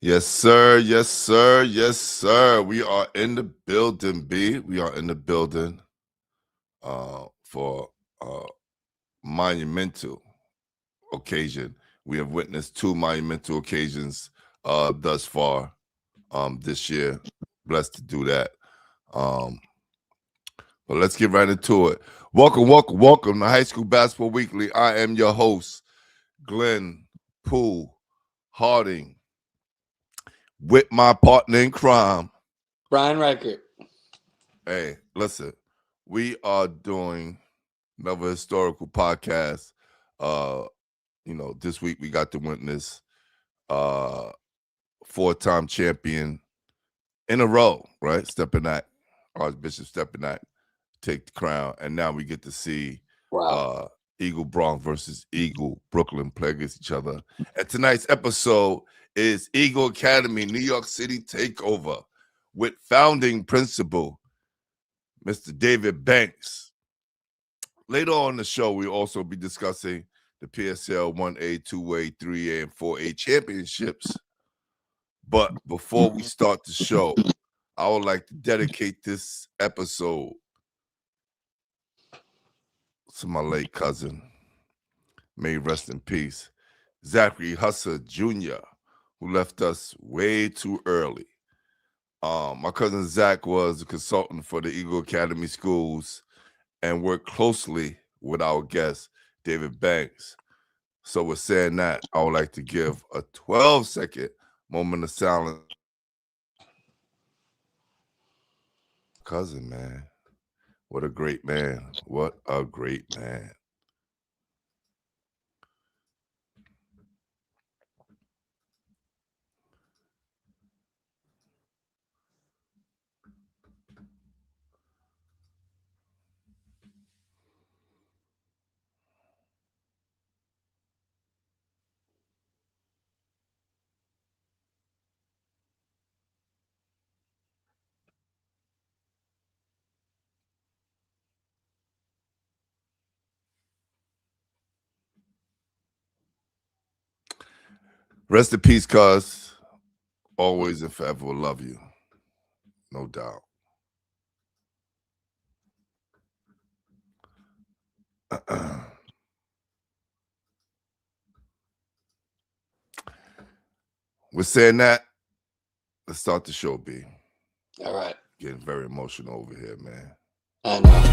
Yes, sir. Yes, sir. Yes, sir. We are in the building, B. We are in the building for a monumental occasion. We have witnessed two monumental occasions thus far this year. Blessed to do that. But let's get right into it. Welcome to High School Basketball Weekly. I am your host, Glenn Poole Harding, with my partner in crime, Brian Reichert. Hey, listen, we are doing another historical podcast. This week we got to witness four-time champion in a row, right? Archbishop Stepinac take the crown, and now we get to see Eagle Bronx versus Eagle Brooklyn play against each other. And tonight's episode is Eagle Academy New York City Takeover with founding principal Mr. David Banks. Later on in the show, we'll also be discussing the PSL 1A, 2A, 3A, and 4A championships. But before we start the show, I would like to dedicate this episode to my late cousin, may he rest in peace, Zachary Husser Jr., who left us way too early. My cousin Zach was a consultant for the Eagle Academy Schools and worked closely with our guest, David Banks. So with saying that, I would like to give a 12-second moment of silence. Cousin, man. What a great man. What a great man. Rest in peace, cuz. Always and forever will love you. No doubt. With saying that, let's start the show, B. All right. Getting very emotional over here, man. I know.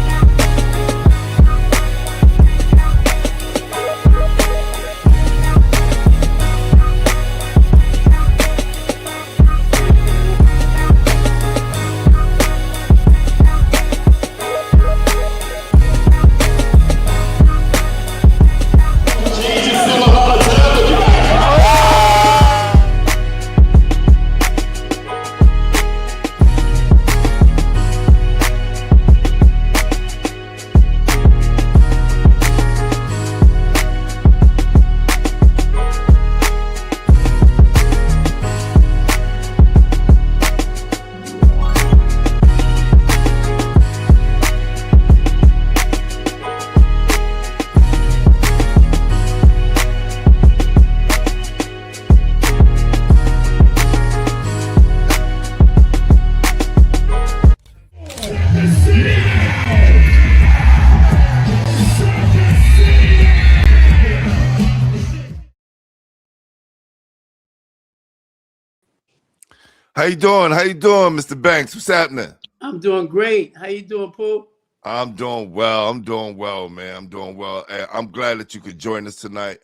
How you doing? How you doing, Mr. Banks? What's happening? I'm doing great. How you doing, Pooh? I'm doing well. I'm doing well, man. I'm doing well. I'm glad that you could join us tonight.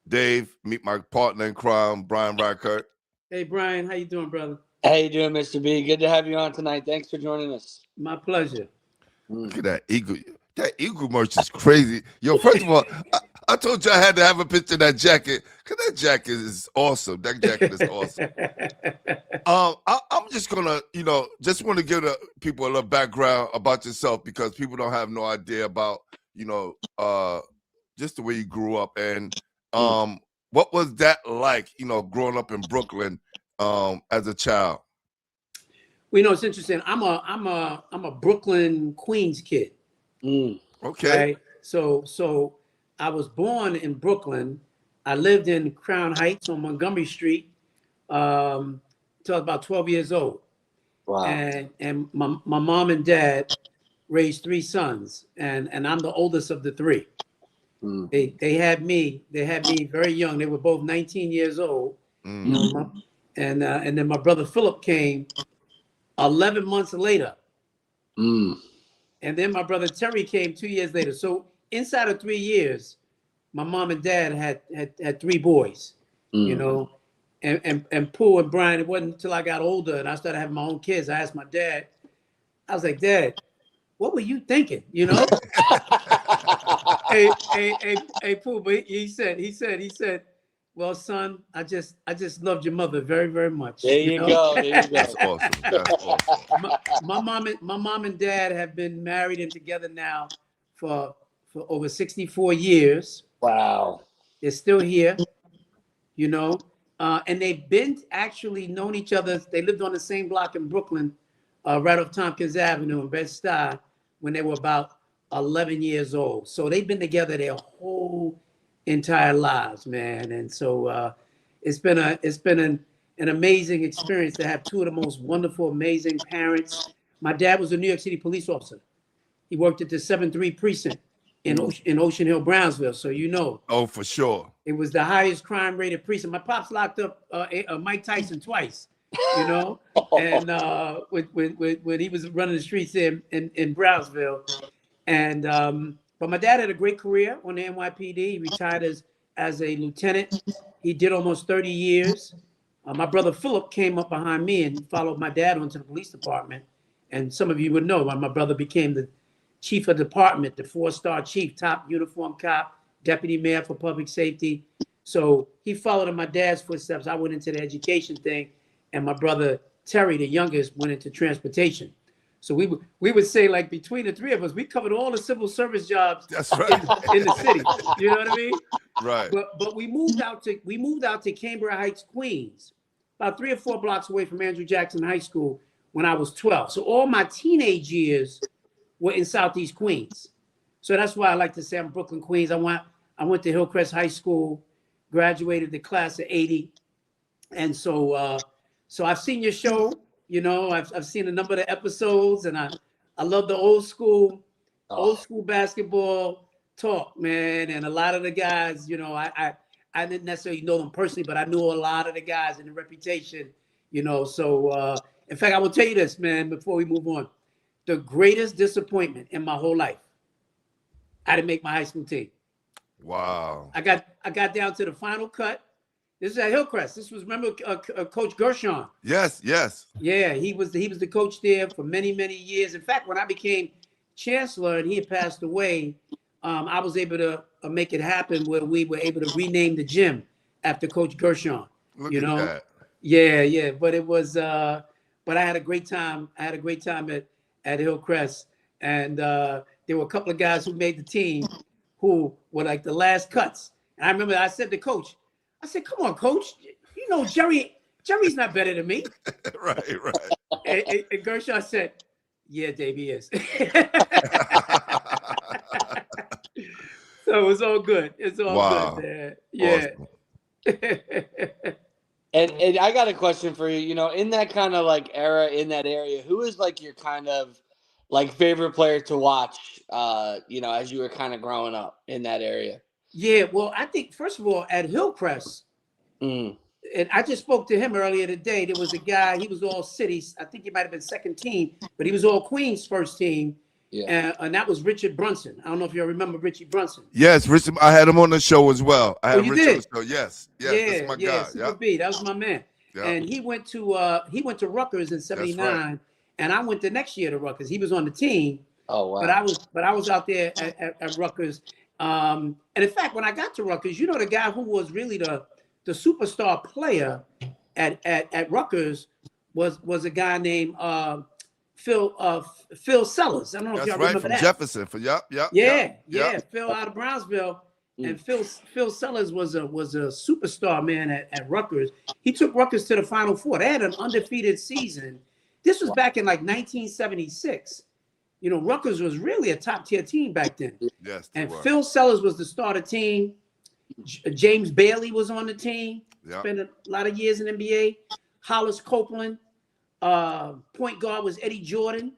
Dave, meet my partner in crime, Brian Reichert. Hey, Brian. How you doing, brother? How you doing, Mr. B? Good to have you on tonight. Thanks for joining us. My pleasure. Look at that Eagle. That Eagle merch is crazy. Yo, first of all, I told you I had to have a picture of that jacket because that jacket is awesome. That jacket is awesome. I'm just gonna, just want to give the people a little background about yourself because people don't have no idea about, just the way you grew up and what was that like, growing up in Brooklyn as a child. Well, it's interesting. I'm a Brooklyn Queens kid. Okay. Right? So I was born in Brooklyn, I lived in Crown Heights on Montgomery Street until I was about 12 years old. Wow. And my mom and dad raised 3 sons, and I'm the oldest of the 3. They had me very young. They were both 19 years old. You know, and then my brother Philip came 11 months later. And then my brother Terry came 2 years later. So inside of 3 years, my mom and dad had 3 boys, you know, and Pooh and Brian. It wasn't until I got older and I started having my own kids. I asked my dad, I was like, Dad, what were you thinking? You know? hey, Pooh, but he said, well, son, I just loved your mother very, very much. There you go. There you go. That's awesome. That's awesome. My mom and dad have been married and together now for over 64 years. Wow. They're still here, you know, and they've been actually known each other. They lived on the same block in Brooklyn, right off Tompkins Avenue in Bed-Stuy, when they were about 11 years old. So they've been together their whole entire lives, man. And so it's been an amazing experience to have 2 of the most wonderful, amazing parents. My dad was a New York City police officer. He worked at the 7-3 precinct in Ocean Hill, Brownsville. So you know. Oh, for sure. It was the highest crime rated precinct. My pops locked up Mike Tyson twice, you know, and when he was running the streets in Brownsville. And but my dad had a great career on the NYPD. He retired as a lieutenant. He did almost 30 years. My brother Philip came up behind me and followed my dad onto the police department. And some of you would know my brother became the chief of department, the 4-star chief, top uniform cop, deputy mayor for public safety. So he followed in my dad's footsteps. I went into the education thing, and my brother Terry, the youngest, went into transportation. So we would say, like, between the 3 of us, we covered all the civil service jobs. That's right. in the city. You know what I mean? Right. But we moved out to Cambria Heights, Queens, about 3 or 4 blocks away from Andrew Jackson High School when I was 12. So all my teenage years were in Southeast Queens. So that's why I like to say I'm Brooklyn, Queens. I went to Hillcrest High School, graduated the class of '80, and so I've seen your show. You know, I've seen a number of the episodes, and I love the old school basketball talk, man. And a lot of the guys, you know, I didn't necessarily know them personally, but I knew a lot of the guys and the reputation, you know. So in fact, I will tell you this, man, before we move on. The greatest disappointment in my whole life, I didn't make my high school team. Wow. I got down to the final cut. This is at Hillcrest. This was, remember, Coach Gershon. Yes. Yeah, he was the coach there for many, many years. In fact, when I became chancellor and he had passed away, I was able to make it happen where we were able to rename the gym after Coach Gershon. Look you at know, that. Yeah. But it was, but I had a great time. At Hillcrest, and there were a couple of guys who made the team who were like the last cuts. And I remember I said to Coach, I said, "Come on, Coach, you know Jerry's not better than me." Right. And Gershon said, "Yeah, Dave, he is." So it's all good. It's all good, man. Yeah. Awesome. And I got a question for you. You know, in that kind of like era, in that area, who is like your kind of like favorite player to watch? You know, as you were kind of growing up in that area. Yeah, well, I think first of all at Hillcrest, and I just spoke to him earlier today. There was a guy. He was all cities. I think he might have been second team, but he was all Queens first team. Yeah, and that was Richard Brunson. I don't know if you remember Richie Brunson. Yes, Richard. I had him on the show as well. I had you Richard did? on the show. Yes, that's my guy. Super B, that was my man. Yep. And he went to Rutgers in '79, right. And I went the next year to Rutgers. He was on the team. Oh wow! But I was out there at Rutgers. And in fact, when I got to Rutgers, you know, the guy who was really the superstar player at Rutgers was a guy named Phil Sellers. I don't know if y'all remember from that. Jefferson. Yep. Phil out of Brownsville, and Phil Sellers was a superstar, man, at Rutgers. He took Rutgers to the Final Four. They had an undefeated season. This was back in like 1976. You know, Rutgers was really a top tier team back then. Yes. And Phil Sellers was the starter team. James Bailey was on the team. Yeah. Spent a lot of years in NBA. Hollis Copeland. Point guard was Eddie Jordan,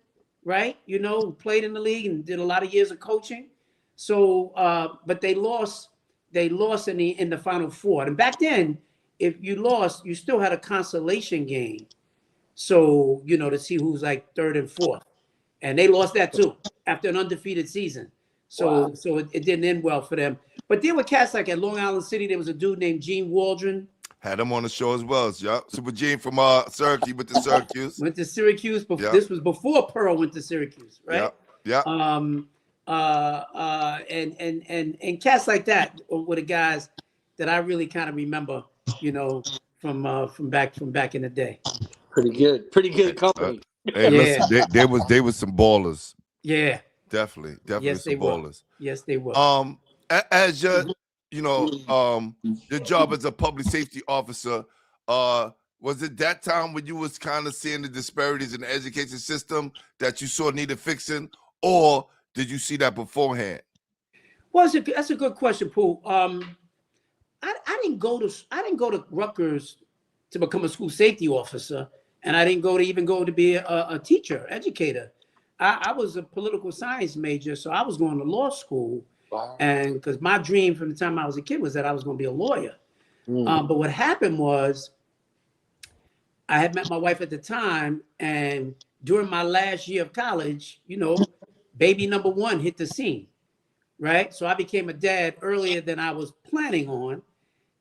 right? You know, who played in the league and did a lot of years of coaching. So, but they lost in the Final Four. And back then, if you lost, you still had a consolation game. So, you know, to see who's like third and fourth. And they lost that too after an undefeated season. So, so it didn't end well for them. But there were cats like at Long Island City, there was a dude named Gene Waldron. Had him on the show as well. Yeah. Super Gene from Syracuse, went to Syracuse. Went to Syracuse. Yeah. This was before Pearl went to Syracuse, right? Yeah. And cats like that were the guys that I really kind of remember, you know, from back in the day. Pretty good company. Hey, listen, they was some ballers. Yeah, definitely yes, some ballers. Yes, they were. As your, you know, your job as a public safety officer, was it that time when you was kind of seeing the disparities in the education system that you saw needed fixing, or did you see that beforehand? Well, that's a good question, Pooh. I didn't go to Rutgers to become a school safety officer, and I didn't go to be a teacher, educator. I was a political science major, so I was going to law school. Wow. And because my dream from the time I was a kid was that I was going to be a lawyer. But what happened was I had met my wife at the time, and during my last year of college, you know, baby number one hit the scene, right? So I became a dad earlier than I was planning on.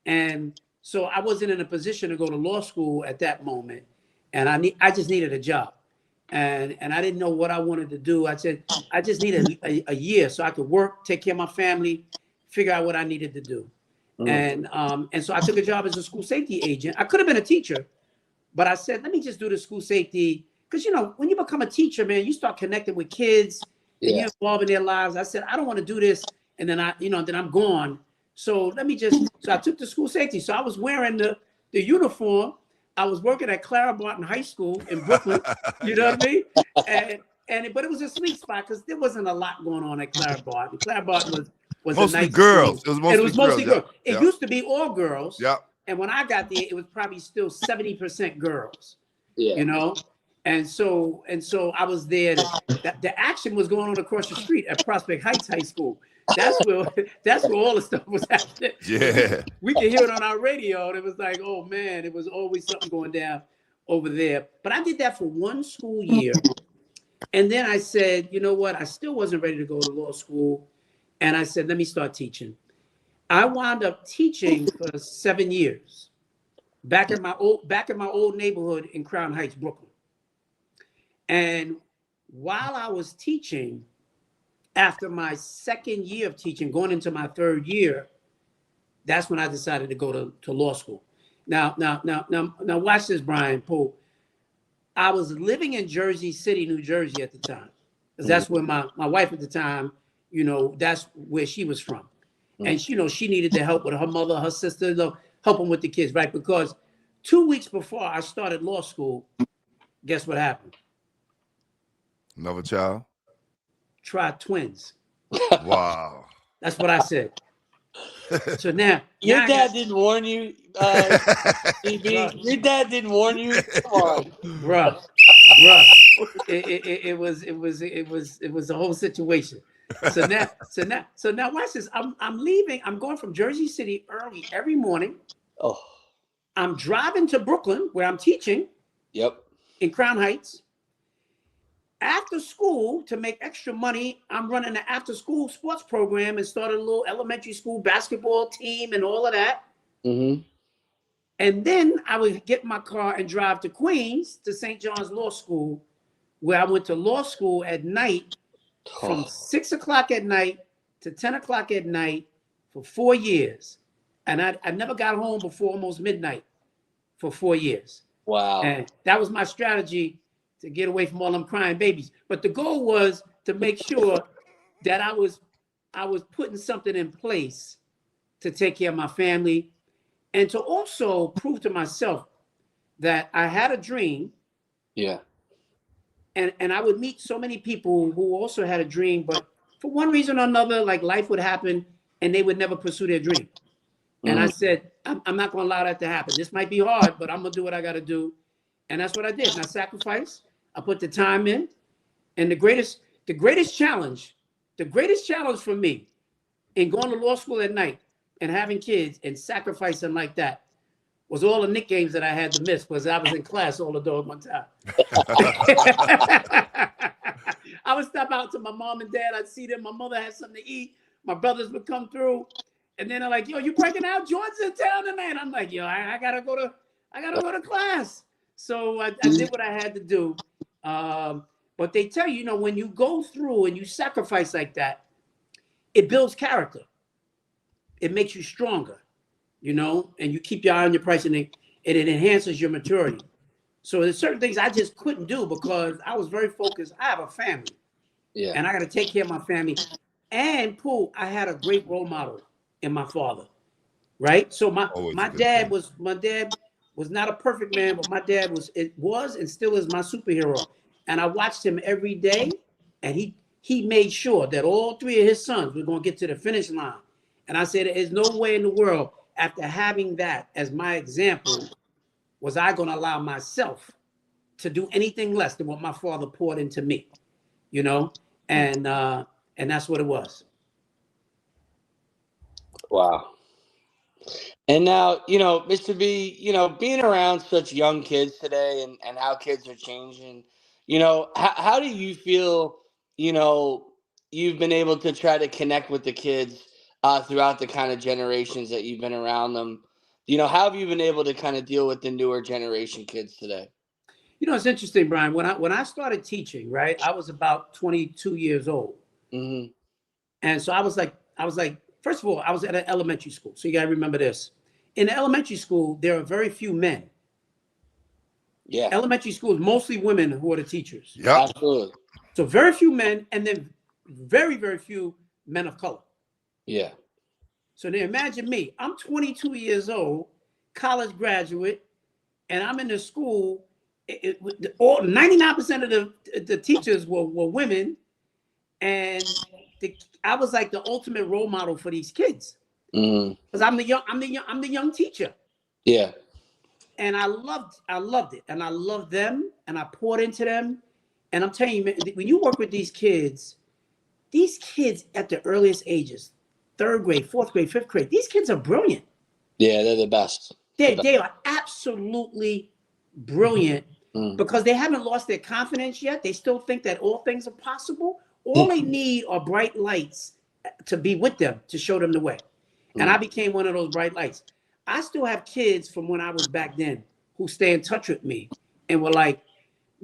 And so I wasn't in a position to go to law school at that moment. And I just needed a job. And I didn't know what I wanted to do. I said, I just needed a year so I could work, take care of my family, figure out what I needed to do. And so I took a job as a school safety agent. I could have been a teacher, but I said, let me just do the school safety. Because, you know, when you become a teacher, man, you start connecting with kids and you're involved in their lives. I said, I don't want to do this. And then then I'm gone. So so I took the school safety. So I was wearing the uniform. I was working at Clara Barton High School in Brooklyn. You know what I mean? But it was a sweet spot because there wasn't a lot going on at Clara Barton. Clara Barton was mostly a nice girls. School. It was mostly girls. It used to be all girls. Yeah. And when I got there, it was probably still 70% girls. Yeah. You know? And so I was there. The action was going on across the street at Prospect Heights High School. That's where all the stuff was happening. Yeah. We could hear it on our radio, and it was like, oh man, it was always something going down over there. But I did that for one school year. And then I said, you know what? I still wasn't ready to go to law school. And I said, let me start teaching. I wound up teaching for 7 years back in my old neighborhood in Crown Heights, Brooklyn. And while I was teaching, after my second year of teaching, going into my third year, that's when I decided to go to law school. Now, watch this, Brian Poole. I was living in Jersey City, New Jersey at the time, because that's where my wife at the time, you know, that's where she was from. And, you know, she needed the help with her mother, her sister, helping with the kids, right? Because 2 weeks before I started law school, guess what happened? Another child? Tried twins. Wow. That's what I said. So now your dad didn't warn you, DB. Your dad didn't warn you. Come on, bruh. It was the whole situation. So now watch this. I'm leaving. I'm going from Jersey City early every morning. Oh. I'm driving to Brooklyn where I'm teaching. Yep. In Crown Heights. After school, to make extra money, I'm running an after-school sports program and started a little elementary school basketball team and all of that. Mm-hmm. And then I would get in my car and drive to Queens to St. John's Law School, where I went to law school at night from 6 o'clock at night to 10 o'clock at night for 4 years. And I never got home before almost midnight for 4 years. Wow. And that was my strategy to get away from all them crying babies. But the goal was to make sure that I was putting something in place to take care of my family and to also prove to myself that I had a dream. Yeah. And I would meet so many people who also had a dream, but for one reason or another, like life would happen and they would never pursue their dream. And I said, I'm not going to allow that to happen. This might be hard, but I'm going to do what I got to do. And that's what I did. And I sacrificed. I put the time in. And the greatest challenge for me in going to law school at night and having kids and sacrificing like that was all the Knick games that I had to miss because I was in class all the doggone time. I would stop out to my mom and dad. I'd see them. My mother had something to eat. My brothers would come through. And then they're like, yo, you breaking out? Jordan's in town tonight. I'm like, yo, I gotta go to class. So I did what I had to do. But they tell you, when you go through and you sacrifice like that, it builds character. It makes you stronger, and you keep your eye on your price, and it enhances your maturity. So there's certain things I just couldn't do because I was very focused. I have a family, and I got to take care of my family. And Pooh, I had a great role model in my father, right? So my dad was not a perfect man, but my dad was and still is my superhero. And I watched him every day, and he made sure that all three of his sons were going to get to the finish line. And I said, there's no way in the world, after having that as my example, was I going to allow myself to do anything less than what my father poured into me, and that's what it was. Wow. And now, Mr. B, being around such young kids today and how kids are changing, how do you feel, you've been able to try to connect with the kids throughout the kind of generations that you've been around them? How have you been able to kind of deal with the newer generation kids today? It's interesting, Brian. When I started teaching, right, I was about 22 years old. Mm-hmm. And so I was like, first of all, I was at an elementary school. So you got to remember this. In the elementary school, there are very few men. Yeah. Elementary school is mostly women who are the teachers. Yeah. Absolutely. So very few men, and then very, very few men of color. Yeah. So now imagine me. I'm 22 years old, college graduate, and I'm in the school. 99% of the teachers were women, and I was like the ultimate role model for these kids because I'm the young teacher. Yeah. And I loved it, and I loved them, and I poured into them. And I'm telling you, man, when you work with these kids at the earliest ages, 3rd grade, 4th grade, 5th grade, these kids are brilliant. Yeah, they're the best. They are absolutely brilliant because they haven't lost their confidence yet. They still think that all things are possible. All they need are bright lights to be with them, to show them the way. And I became one of those bright lights. I still have kids from when I was back then who stay in touch with me and were like,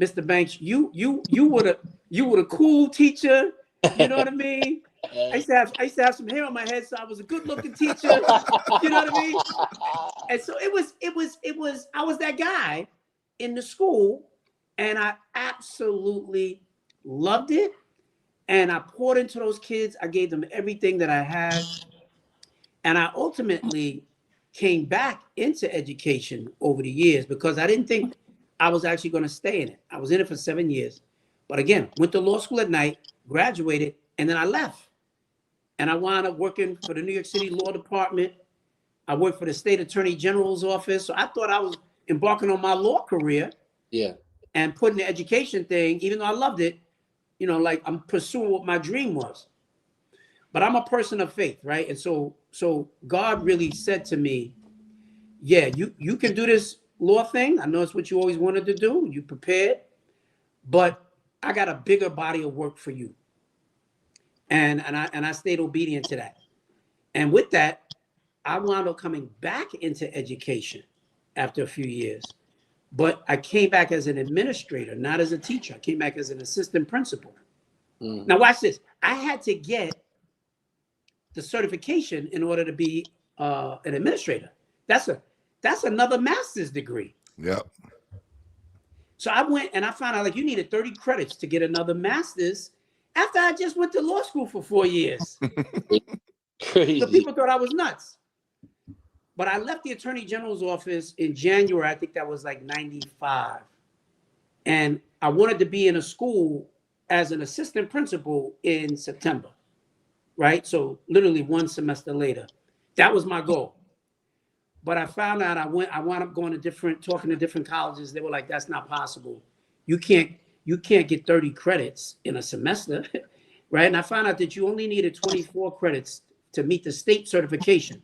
Mr. Banks, you were the cool teacher. You know what I mean? I used to have some hair on my head, so I was a good looking teacher. You know what I mean? And so it was I was that guy in the school, and I absolutely loved it. And I poured into those kids. I gave them everything that I had. And I ultimately came back into education over the years because I didn't think I was actually going to stay in it. I was in it for 7 years. But again, went to law school at night, graduated, and then I left. And I wound up working for the New York City Law Department. I worked for the State Attorney General's office. So I thought I was embarking on my law career. Yeah. And putting the education thing, even though I loved it, like I'm pursuing what my dream was. But I'm a person of faith, right? And so God really said to me, yeah, you can do this law thing. I know it's what you always wanted to do. You prepared, but I got a bigger body of work for you. And I stayed obedient to that. And with that, I wound up coming back into education after a few years. But I came back as an administrator, not as a teacher. I came back as an assistant principal. Now watch this. I had to get the certification in order to be an administrator. That's another master's degree. Yep. So I went and I found out you needed 30 credits to get another master's after I just went to law school for 4 years. Crazy. So people thought I was nuts. But I left the Attorney General's office in January. I think that was like 95. And I wanted to be in a school as an assistant principal in September. Right? So literally one semester later. That was my goal. But I found out I wound up going to talking to different colleges. They were like, that's not possible. You can't get 30 credits in a semester, right? And I found out that you only needed 24 credits to meet the state certification.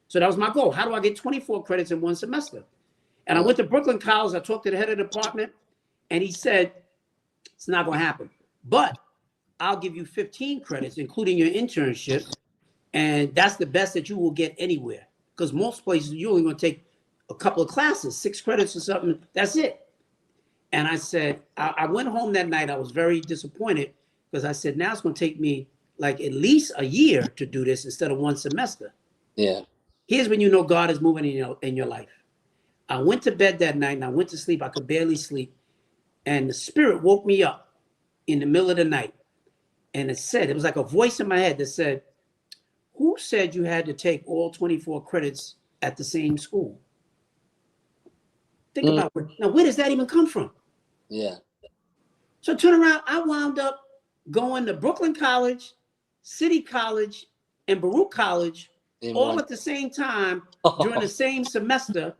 So that was my goal. How do I get 24 credits in one semester? And I went to Brooklyn College. I talked to the head of the department, and he said, it's not going to happen. But I'll give you 15 credits, including your internship. And that's the best that you will get anywhere. Because most places, you're only going to take a couple of classes, 6 credits or something. That's it. And I said, I went home that night. I was very disappointed because I said, now it's going to take me like at least a year to do this instead of one semester. Yeah. Here's when you know God is moving in your life. I went to bed that night and I went to sleep. I could barely sleep. And the Spirit woke me up in the middle of the night. And it was like a voice in my head that said, who said you had to take all 24 credits at the same school? Think about it. Now, where does that even come from? Yeah. So turn around. I wound up going to Brooklyn College, City College, and Baruch College all at the same time during the same semester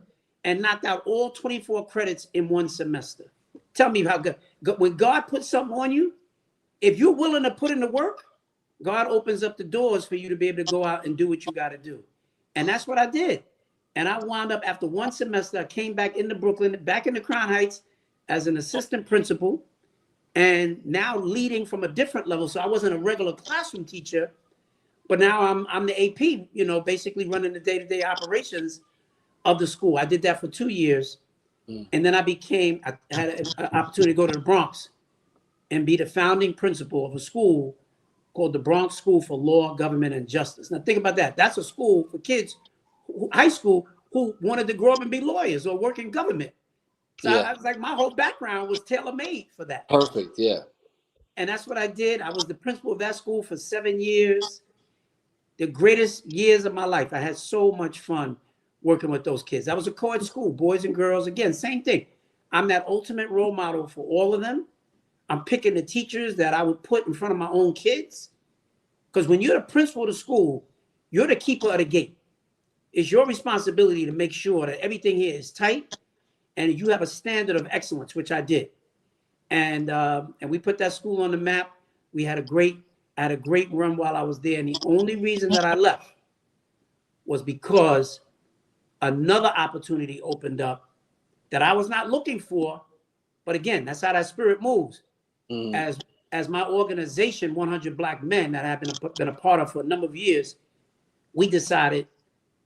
and knocked out all 24 credits in one semester. Tell me how good. When God puts something on you, if you're willing to put in the work, God opens up the doors for you to be able to go out and do what you got to do. And that's what I did. And I wound up after one semester, I came back into Brooklyn, back into Crown Heights as an assistant principal and now leading from a different level. So I wasn't a regular classroom teacher, but now I'm the AP, basically running the day-to-day operations of the school. I did that for 2 years. And then I had an opportunity to go to the Bronx and be the founding principal of a school called the Bronx School for Law, Government, and Justice. Now think about that. That's a school for kids, high school, who wanted to grow up and be lawyers or work in government. So I was like, my whole background was tailor-made for that. Perfect, yeah. And that's what I did. I was the principal of that school for 7 years. The greatest years of my life. I had so much fun working with those kids. That was a co-ed school, boys and girls. Again, same thing. I'm that ultimate role model for all of them. I'm picking the teachers that I would put in front of my own kids. Because when you're the principal of the school, you're the keeper of the gate. It's your responsibility to make sure that everything here is tight and you have a standard of excellence, which I did. And we put that school on the map. I had a great run while I was there. And the only reason that I left was because another opportunity opened up that I was not looking for. But again, that's how that Spirit moves. As my organization, 100 Black Men, that I've been a part of for a number of years, we decided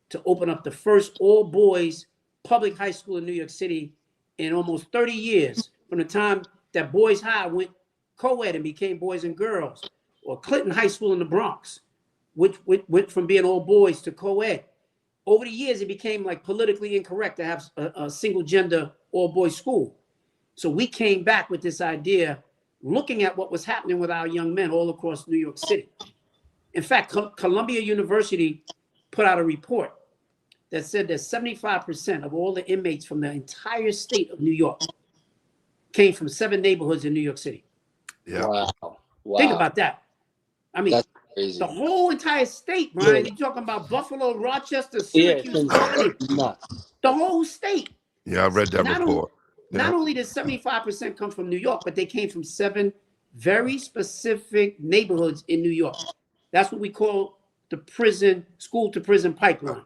to open up the first all-boys public high school in New York City in almost 30 years, from the time that Boys High went co-ed and became Boys and Girls, or Clinton High School in the Bronx, which went from being all boys to co-ed. Over the years, it became like politically incorrect to have a single gender all-boys school. So we came back with this idea, looking at what was happening with our young men all across New York City. In fact, Columbia University put out a report that said that 75% of all the inmates from the entire state of New York came from 7 neighborhoods in New York City. Yeah. Wow. Think about that. I mean, that's crazy. The whole entire state, Brian. You're talking about Buffalo, Rochester, Syracuse, the whole state. Yeah, I read that report. Not only did 75% come from New York, but they came from 7 very specific neighborhoods in New York. That's what we call the school to prison pipeline.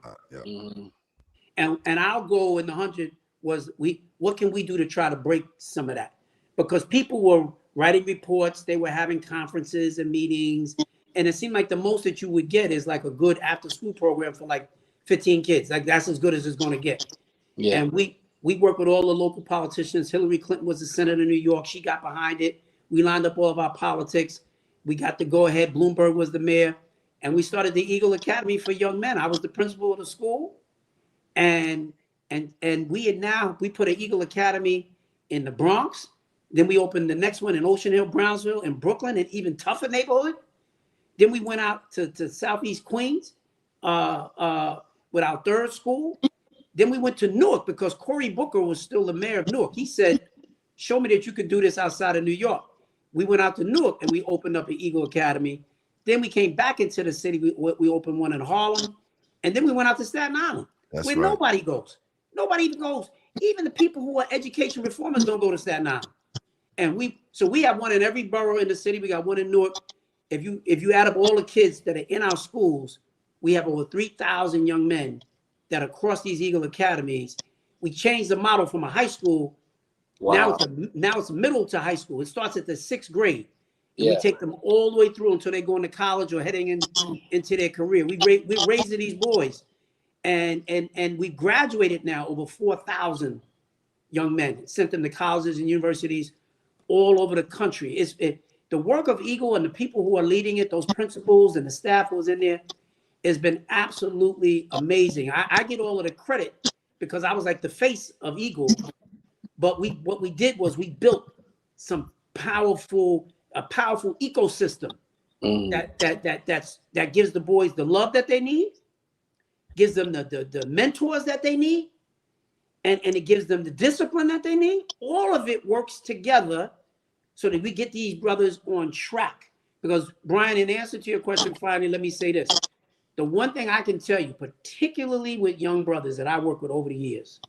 And our goal in the 100 was what can we do to try to break some of that? Because people were writing reports, they were having conferences and meetings, and it seemed like the most that you would get is like a good after school program for like 15 kids. Like that's as good as it's going to get. Yeah. And we worked with all the local politicians. Hillary Clinton was the senator in New York. She got behind it. We lined up all of our politics. We got the go ahead. Bloomberg was the mayor. And we started the Eagle Academy for young men. I was the principal of the school. And we put an Eagle Academy in the Bronx. Then we opened the next one in Ocean Hill, Brownsville, and Brooklyn, and even tougher neighborhood. Then we went out to Southeast Queens with our 3rd school. Then we went to Newark because Cory Booker was still the mayor of Newark. He said, show me that you can do this outside of New York. We went out to Newark and we opened up an Eagle Academy. Then we came back into the city. We opened one in Harlem. And then we went out to Staten Island. That's where right. nobody goes. Nobody even goes. Even the people who are education reformers don't go to Staten Island. And we have one in every borough in the city. We got one in Newark. If you add up all the kids that are in our schools, we have over 3,000 young men that are across these Eagle academies. We changed the model from a high school. Wow. Now it's middle to high school. It starts at the 6th grade. And we take them all the way through until they go into college or heading into their career. We're raising these boys. And we graduated now over 4,000 young men, sent them to colleges and universities all over the country. The work of Eagle and the people who are leading it, those principals and the staff who was in there, has been absolutely amazing. I get all of the credit because I was like the face of Eagle. But what we did was we built a powerful ecosystem that gives the boys the love that they need, gives them the mentors that they need, and it gives them the discipline that they need. All of it works together so that we get these brothers on track. Because Brian, in answer to your question, finally, let me say this. The one thing I can tell you, particularly with young brothers that I work with over the years,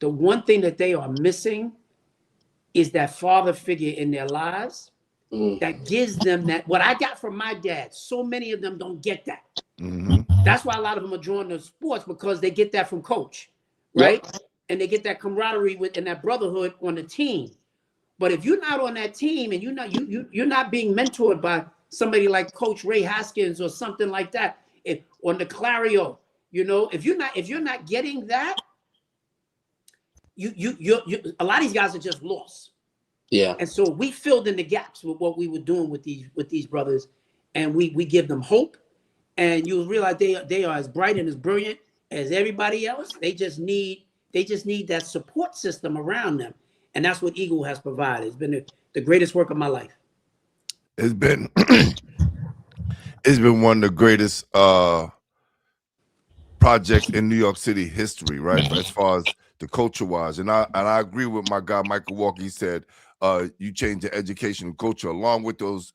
the one thing that they are missing is that father figure in their lives that gives them that. What I got from my dad, so many of them don't get that. That's why a lot of them are drawn to sports, because they get that from coach, right? Yep. And they get that camaraderie and that brotherhood on the team. But if you're not on that team and you're not being mentored by somebody like Coach Ray Haskins or something like that, or Clario, if you're not getting that, you a lot of these guys are just lost. Yeah. And so we filled in the gaps with what we were doing with these brothers, and we give them hope, and you'll realize they are as bright and as brilliant as everybody else. They just need that support system around them. And that's what Eagle has provided. It's been the greatest work of my life. It's been one of the greatest projects in New York City history, right? As far as the culture wise. And I agree with my guy Michael Walker. He said you change the education culture along with those,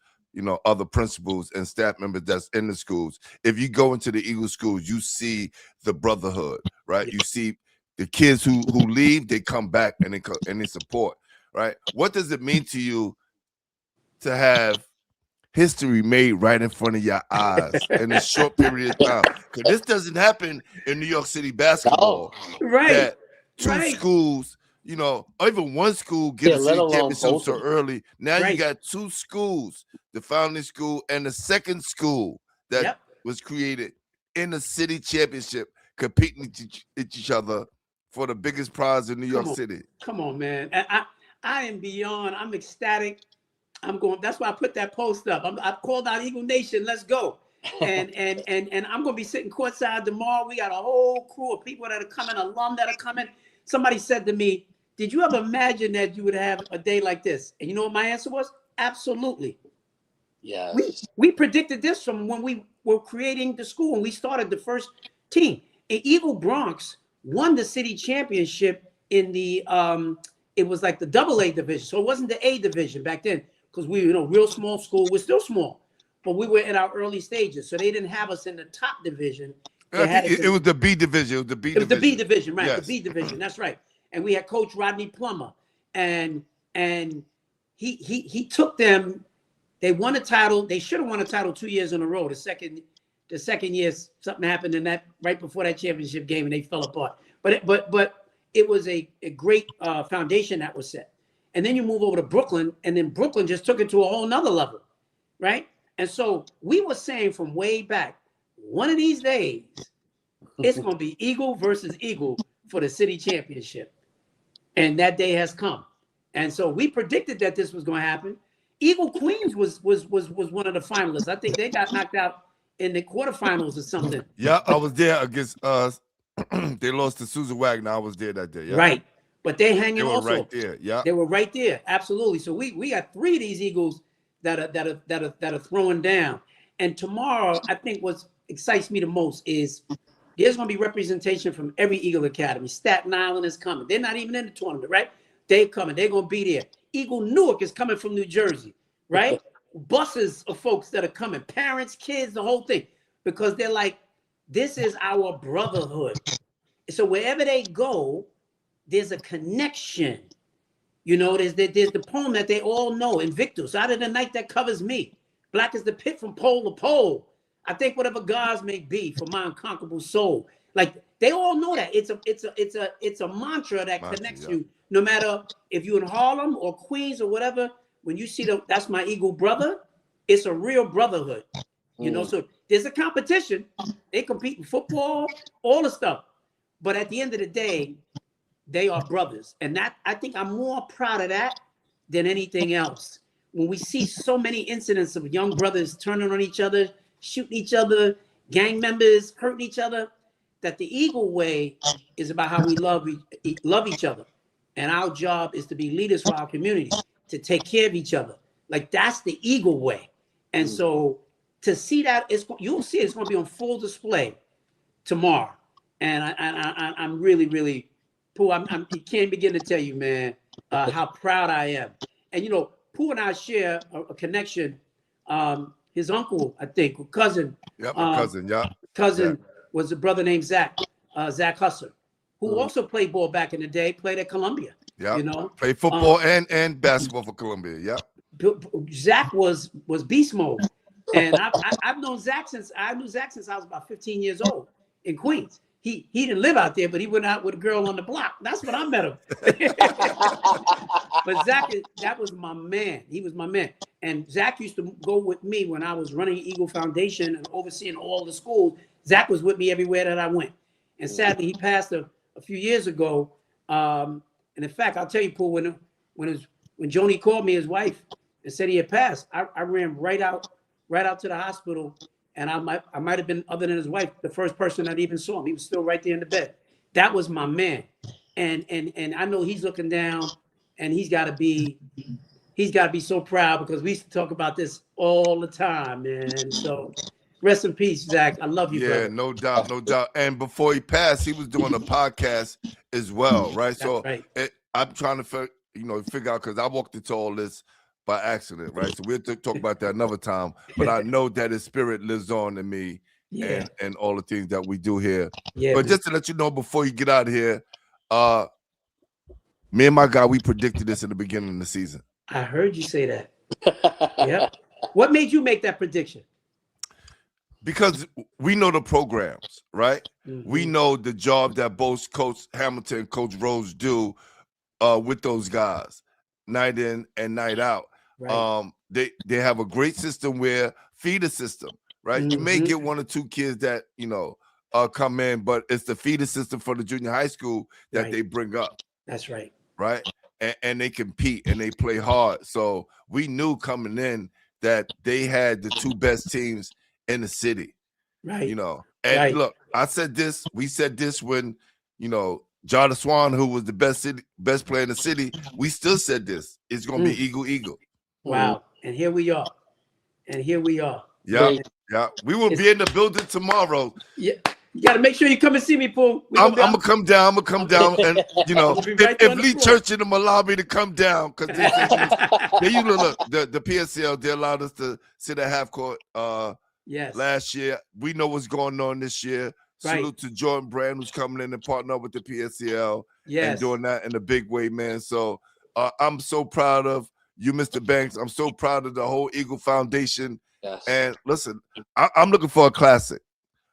other principals and staff members that's in the schools. If you go into the Eagle schools, you see the brotherhood, right? You see the kids who leave, they come back and they support, right? What does it mean to you to have history made right in front of your eyes in a short period of time? Because this doesn't happen in New York City basketball. Right. That two schools, or even one school get a city championship so early. Now you got two schools, the founding school and the second school that was created in the city championship, competing each other for the biggest prize in New York City. Come on, man. I am beyond. I'm ecstatic. I'm going. That's why I put that post up. I've called out Eagle Nation. Let's go. And I'm going to be sitting courtside tomorrow. We got a whole crew of people that are coming, alum that are coming. Somebody said to me, "Did you ever imagine that you would have a day like this?" And you know what my answer was? Absolutely. Yeah. We predicted this from when we were creating the school and we started the first team. And Eagle Bronx won the city championship in the it was like the AA division. So it wasn't the A division back then, because we were real small school. We're still small, but we were in our early stages. So they didn't have us in the top division. It was the B division. It was the B division, right? Yes. The B division. That's right. And we had Coach Rodney Plummer, and he took them. They won a title. They should have won a title 2 years in a row. The second year, something happened in that right before that championship game, and they fell apart. But it was a great foundation that was set. And then you move over to Brooklyn, and then Brooklyn just took it to a whole nother level, right? And so we were saying from way back, one of these days, it's going to be Eagle versus Eagle for the city championship. And that day has come. And so we predicted that this was going to happen. Eagle Queens was one of the finalists. I think they got knocked out in the quarterfinals or something. Yeah, I was there against they lost to Susan Wagner. I was there that day. Yeah. Right. But they hanging also. Right there. Yeah. They were right there. Absolutely. So we got 3 of these Eagles that are throwing down. And tomorrow, I think what excites me the most is there's going to be representation from every Eagle Academy. Staten Island is coming. They're not even in the tournament, right? They're coming. They're going to be there. Eagle Newark is coming from New Jersey, right? Buses of folks that are coming, parents, kids, the whole thing, because they're like, This is our brotherhood. So wherever they go, there's a connection. You know, there's the poem that they all know, Invictus, out of the night that covers me. Black as the pit from pole to pole. I think whatever gods may be for my unconquerable soul. Like they all know that. It's a mantra that connects you, no matter if you're in Harlem or Queens or whatever. When you see that's my eagle brother, it's a real brotherhood. You know, so there's a competition. They compete in football, all the stuff. But at the end of the day, they are brothers. And that, I think I'm more proud of that than anything else. When we see so many incidents of young brothers turning on each other, shooting each other, gang members hurting each other, that the Eagle way is about how we love each other. And our job is to be leaders for our community, to take care of each other. Like that's the Eagle way. And so to see that, you'll see it's going to be on full display tomorrow. And I'm really, really, Pooh, I can't begin to tell you, man, how proud I am. And, you know, Pooh and I share a connection. His uncle, I think, cousin. Yep, my cousin, Cousin was a brother named Zach Husser, who also played ball back in the day, played at Columbia. Yeah, you know, played football and basketball for Columbia. Yeah, Zach was beast mode, and I've known Zach since I was about 15 years old in Queens. He didn't live out there, but he went out with a girl on the block. That's when I met him. But Zach, that was my man. He was my man. And Zach used to go with me when I was running Eagle Foundation and overseeing all the schools. Zach was with me everywhere that I went. And sadly, he passed a few years ago. And in fact, I'll tell you, Paul, when Joni called me, his wife, and said he had passed, I ran right out to the hospital. And I might have been, other than his wife, the first person that even saw him. He was still right there in the bed. That was my man. And I know he's looking down, and he's got to be so proud, because we used to talk about this all the time, man. So rest in peace, Zach. I love you, brother. No doubt, no doubt. And before he passed, he was doing a podcast as well, right? That's right. I'm trying to figure out, because I walked into all this by accident, right? So we'll talk about that another time. But I know that his spirit lives on in me, and all the things that we do here. Yeah, but just to let you know, before you get out of here, me and my guy, we predicted this in the beginning of the season. I heard you say that. Yeah. What made you make that prediction? Because we know the programs, right? Mm-hmm. We know the job that both Coach Hamilton and Coach Rose do with those guys, night in and night out. Right. They have a great system where feeder system, right? Mm-hmm. You may get one or two kids that come in, but it's the feeder system for the junior high school that they bring up. That's right. Right. And they compete and they play hard. So we knew coming in that they had the two best teams in the city. Right. And look, we said this when, Jada Swan, who was the best player in the city, we still said this. It's gonna be Eagle. Wow. And here we are. Yeah. We will be in the building tomorrow. Yeah. You got to make sure you come and see me, Paul. I'm gonna come down. And if Lee Church and them allow me to come down, because they look the PSL, they allowed us to sit at half court last year. We know what's going on this year. Right. Salute to Jordan Brand, who's coming in and partner up with the PSL and doing that in a big way, man. So I'm so proud of you, Mr. Banks. I'm so proud of the whole Eagle Foundation. Yes. And listen, I'm looking for a classic.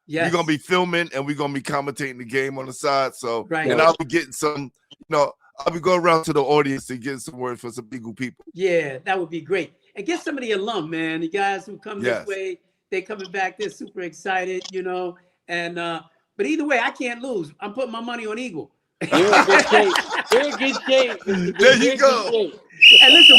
Yes. We're gonna be filming and we're gonna be commentating the game on the side. So and I'll be getting some, I'll be going around to the audience and getting some words for some Eagle people. Yeah, that would be great. And get some of the alum, man. The guys who come this way, they coming back, they're super excited, And but either way, I can't lose. I'm putting my money on Eagle. You're in good shape. You're in good shape. There you go. And listen,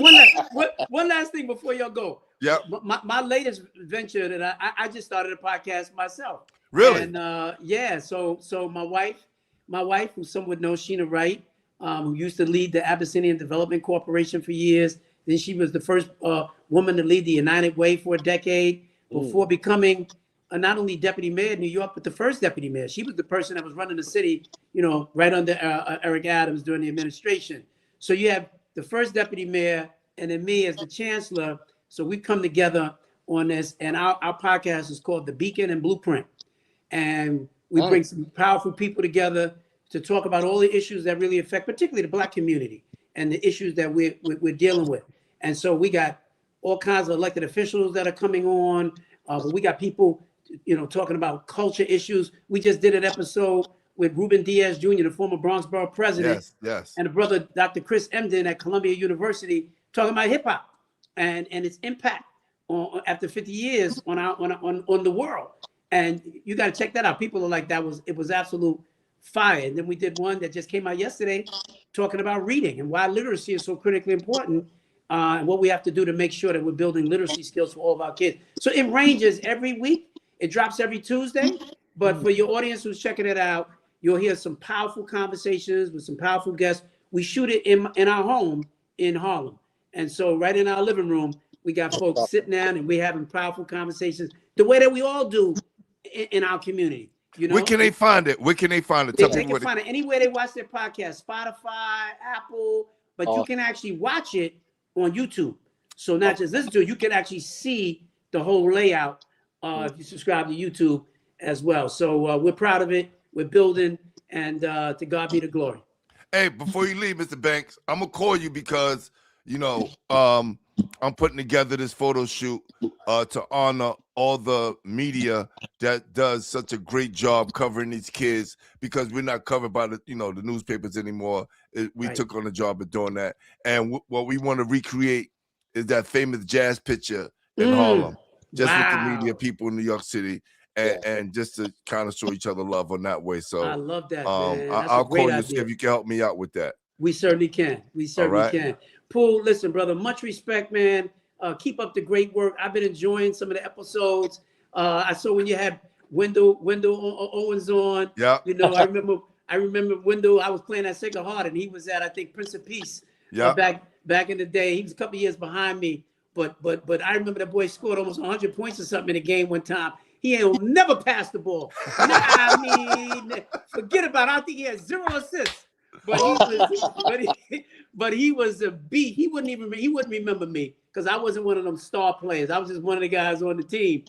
one last thing before y'all go. Yeah. My latest venture that I just started a podcast myself. Really? And so my wife, who some would know, Sheena Wright, who used to lead the Abyssinian Development Corporation for years. Then she was the first woman to lead the United Way for a decade before becoming not only deputy mayor of New York, but the first deputy mayor. She was the person that was running the city, right under Eric Adams during the administration. So you have the first deputy mayor and then me as the chancellor. So we come together on this, and our podcast is called The Beacon and Blueprint. and we bring some powerful people together to talk about all the issues that really affect, particularly the Black community and the issues that we're dealing with. And so we got all kinds of elected officials that are coming on. But we got people, talking about culture issues. We just did an episode with Ruben Diaz Jr., the former Bronx Borough president, yes, and the brother Dr. Chris Emden at Columbia University, talking about hip hop and its impact after 50 years on the world. And you got to check that out. People are like, it was absolute fire. And then we did one that just came out yesterday, talking about reading and why literacy is so critically important, and what we have to do to make sure that we're building literacy skills for all of our kids. So it ranges every week. It drops every Tuesday. But for your audience who's checking it out, you'll hear some powerful conversations with some powerful guests. We shoot it in our home in Harlem. And so right in our living room, we got folks sitting down and we're having powerful conversations the way that we all do in our community. Where can they find it? Where can they find it? They can find it anywhere they watch their podcast, Spotify, Apple, but you can actually watch it on YouTube. So not just listen to it, you can actually see the whole layout if you subscribe to YouTube as well. So we're proud of it. We're building, and to God be the glory. Hey, before you leave, Mr. Banks, I'm gonna call you because I'm putting together this photo shoot to honor all the media that does such a great job covering these kids, because we're not covered by the newspapers anymore. We took on the job of doing that, and what we want to recreate is that famous jazz picture in Harlem, just with the media people in New York City. And just to kind of show each other love on that way. So I love that, man. I'll call you, see if you can help me out with that. We certainly can. We certainly can. Poole, listen, brother, much respect, man. Keep up the great work. I've been enjoying some of the episodes. I saw when you had Wendell Owens on. Yeah. I remember Wendell. I was playing at Sacred Heart, and he was at, I think, Prince of Peace. Yeah. Back in the day. He was a couple years behind me, but I remember that boy scored almost 100 points or something in a game one time. He ain't never passed the ball. Forget about it. I think he had 0 assists. But he was a beat. He wouldn't remember me because I wasn't one of them star players. I was just one of the guys on the team.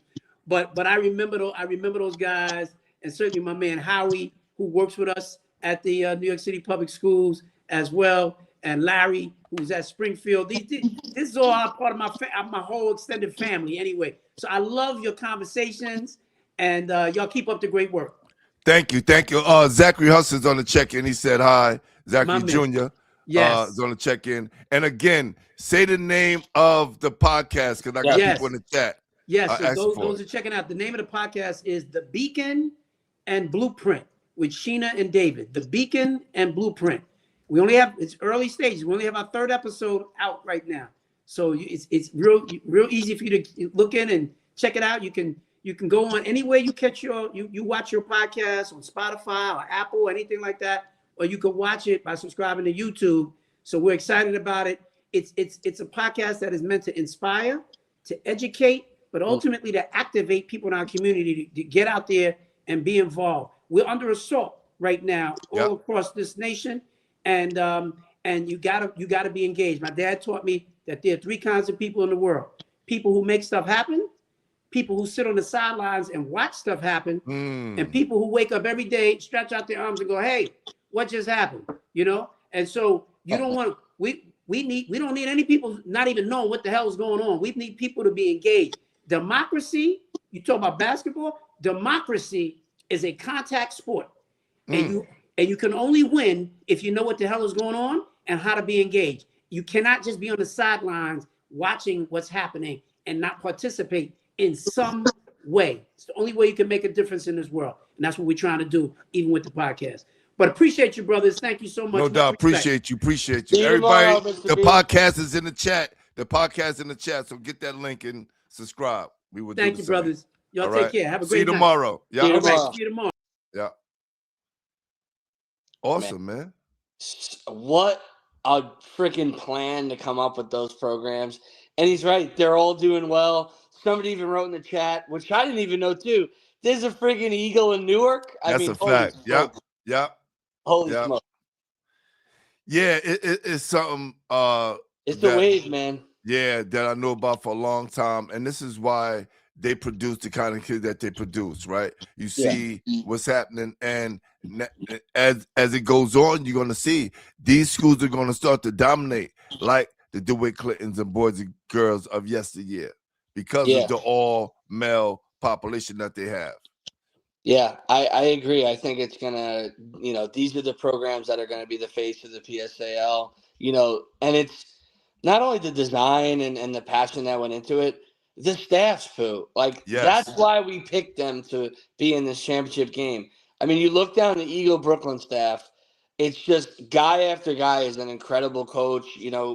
But I remember those guys, and certainly my man Howie, who works with us at the New York City Public Schools as well, and Larry, who's at Springfield. This is all part of my whole extended family anyway. So I love your conversations, and y'all keep up the great work. Thank you. Zachary Husson's on the check-in. He said hi. Zachary Jr. Is on the check-in. And again, say the name of the podcast, because I got people in the chat. Yes, so those are checking out. The name of the podcast is The Beacon and Blueprint with Sheena and David. The Beacon and Blueprint. It's early stages. We only have our 3rd episode out right now. So it's real easy for you to look in and check it out. You can go on anywhere you catch you watch your podcast, on Spotify or Apple or anything like that, or you can watch it by subscribing to YouTube. So we're excited about it. It's a podcast that is meant to inspire, to educate, but ultimately to activate people in our community to get out there and be involved. We're under assault right now all across this nation, and you gotta be engaged. My dad taught me that there are 3 kinds of people in the world: people who make stuff happen, people who sit on the sidelines and watch stuff happen, and people who wake up every day, stretch out their arms and go, "Hey, what just happened?" And so you don't want we don't need any people not even knowing what the hell is going on. We need people to be engaged. Democracy, you talk about basketball, democracy is a contact sport. And you can only win if you know what the hell is going on and how to be engaged. You cannot just be on the sidelines watching what's happening and not participate in some way. It's the only way you can make a difference in this world. And that's what we're trying to do, even with the podcast. But appreciate you, brothers. Thank you so much. No doubt. Appreciate you. Everybody, the podcast is in the chat. So get that link and subscribe. We will. Thank you, brothers. Y'all take care. Have a great night. See you tomorrow. Yeah. See you tomorrow. Yeah. Awesome, man. What a freaking plan to come up with those programs. And he's right. They're all doing well. Somebody even wrote in the chat, which I didn't even know too. There's a friggin' Eagle in Newark. That's a fact. Yep. Holy smoke. Yeah, it's something. It's the wave, man. Yeah, that I know about for a long time. And this is why they produce the kind of kids that they produce, right? You see what's happening, and as it goes on, you're going to see these schools are going to start to dominate like the DeWitt Clintons and boys and girls of yesteryear because of the all-male population that they have. Yeah, I agree. I think it's gonna, these are the programs that are gonna be the face of the PSAL, and it's not only the design and the passion that went into it, the staff's Pooh. Like that's why we picked them to be in this championship game. I mean, you look down the Eagle Brooklyn staff, it's just guy after guy is an incredible coach,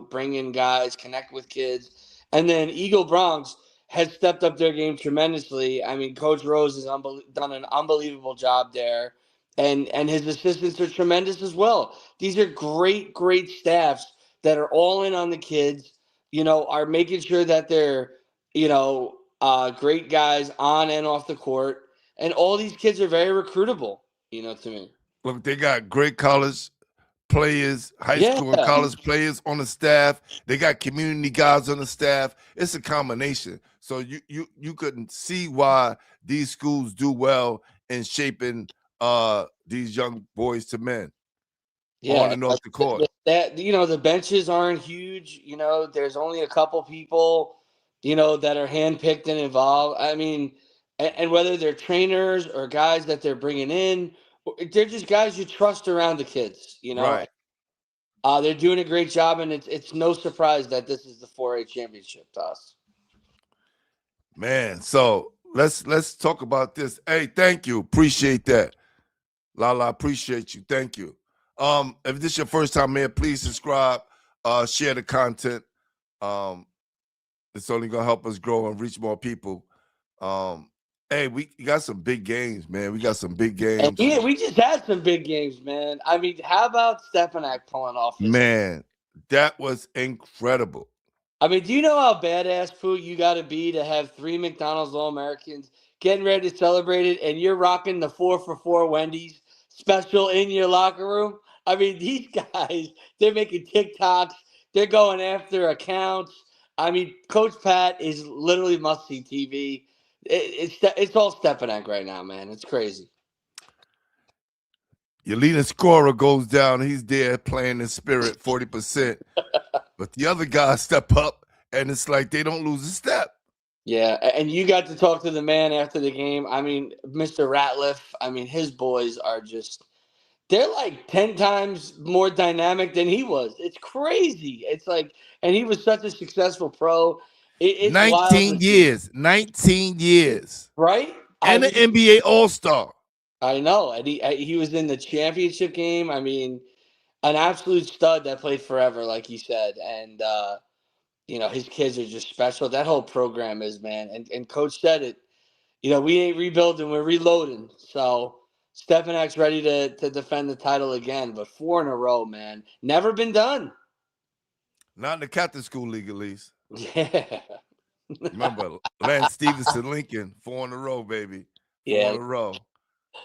bring in guys, connect with kids. And then Eagle Bronx has stepped up their game tremendously. I mean, Coach Rose has done an unbelievable job there, and his assistants are tremendous as well. These are great staffs that are all in on the kids. Are making sure that they're great guys on and off the court, and all these kids are very recruitable. To me, look, they got great college players, high school and college players on the staff. They got community guys on the staff. It's a combination. So you couldn't see why these schools do well in shaping these young boys to men on and off the court. The benches aren't huge. There's only a couple people, that are handpicked and involved. I mean, and whether they're trainers or guys that they're bringing in, they're just guys you trust around the kids, Right. They're doing a great job, and it's no surprise that this is the 4A championship to us. Man, so let's talk about this. Hey, thank you. Appreciate that. Lala, appreciate you. Thank you. If this is your first time here, please subscribe, share the content. It's only gonna help us grow and reach more people. Hey, we got some big games, man. We got some big games. And we just had some big games, man. I mean, how about Stepanak pulling off this? Man, that was incredible. I mean, do you know how badass, Pooh, you got to be to have 3 McDonald's All-Americans getting ready to celebrate it, and you're rocking the 4-for-4 Wendy's special in your locker room? I mean, these guys, they're making TikToks. They're going after accounts. I mean, Coach Pat is literally must-see TV. It's all Stepanak right now, man. It's crazy. Your leading scorer goes down. He's there playing in spirit, 40%. But the other guys step up, and it's like they don't lose a step. Yeah, and you got to talk to the man after the game. I mean, Mr. Ratliff, I mean, his boys are just – they're like 10 times more dynamic than he was. It's crazy. It's like – and he was such a successful pro. It's 19 years. 19 years. Right? And an NBA All-Star. I know. And he was in the championship game. I mean, an absolute stud that played forever, like he said. And, his kids are just special. That whole program is, man. And Coach said it. We ain't rebuilding. We're reloading. So Stepanak's ready to defend the title again. But 4 in a row, man. Never been done. Not in the Captain School League, at least. Yeah. Remember, Lance Stevenson Lincoln, 4 in a row, baby. 4 in a row.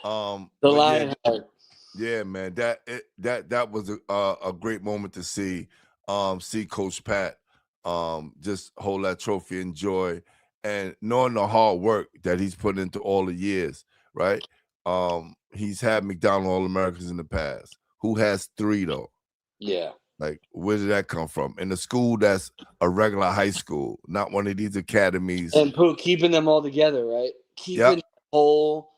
The Lionheart. Yeah, man. That was a great moment to see Coach Pat just hold that trophy, enjoy, and knowing the hard work that he's put into all the years, right? He's had McDonald's All-Americans in the past. Who has 3 though? Yeah. Like, where did that come from? In a school that's a regular high school, not one of these academies. And Pooh, keeping them all together, right? Keeping the whole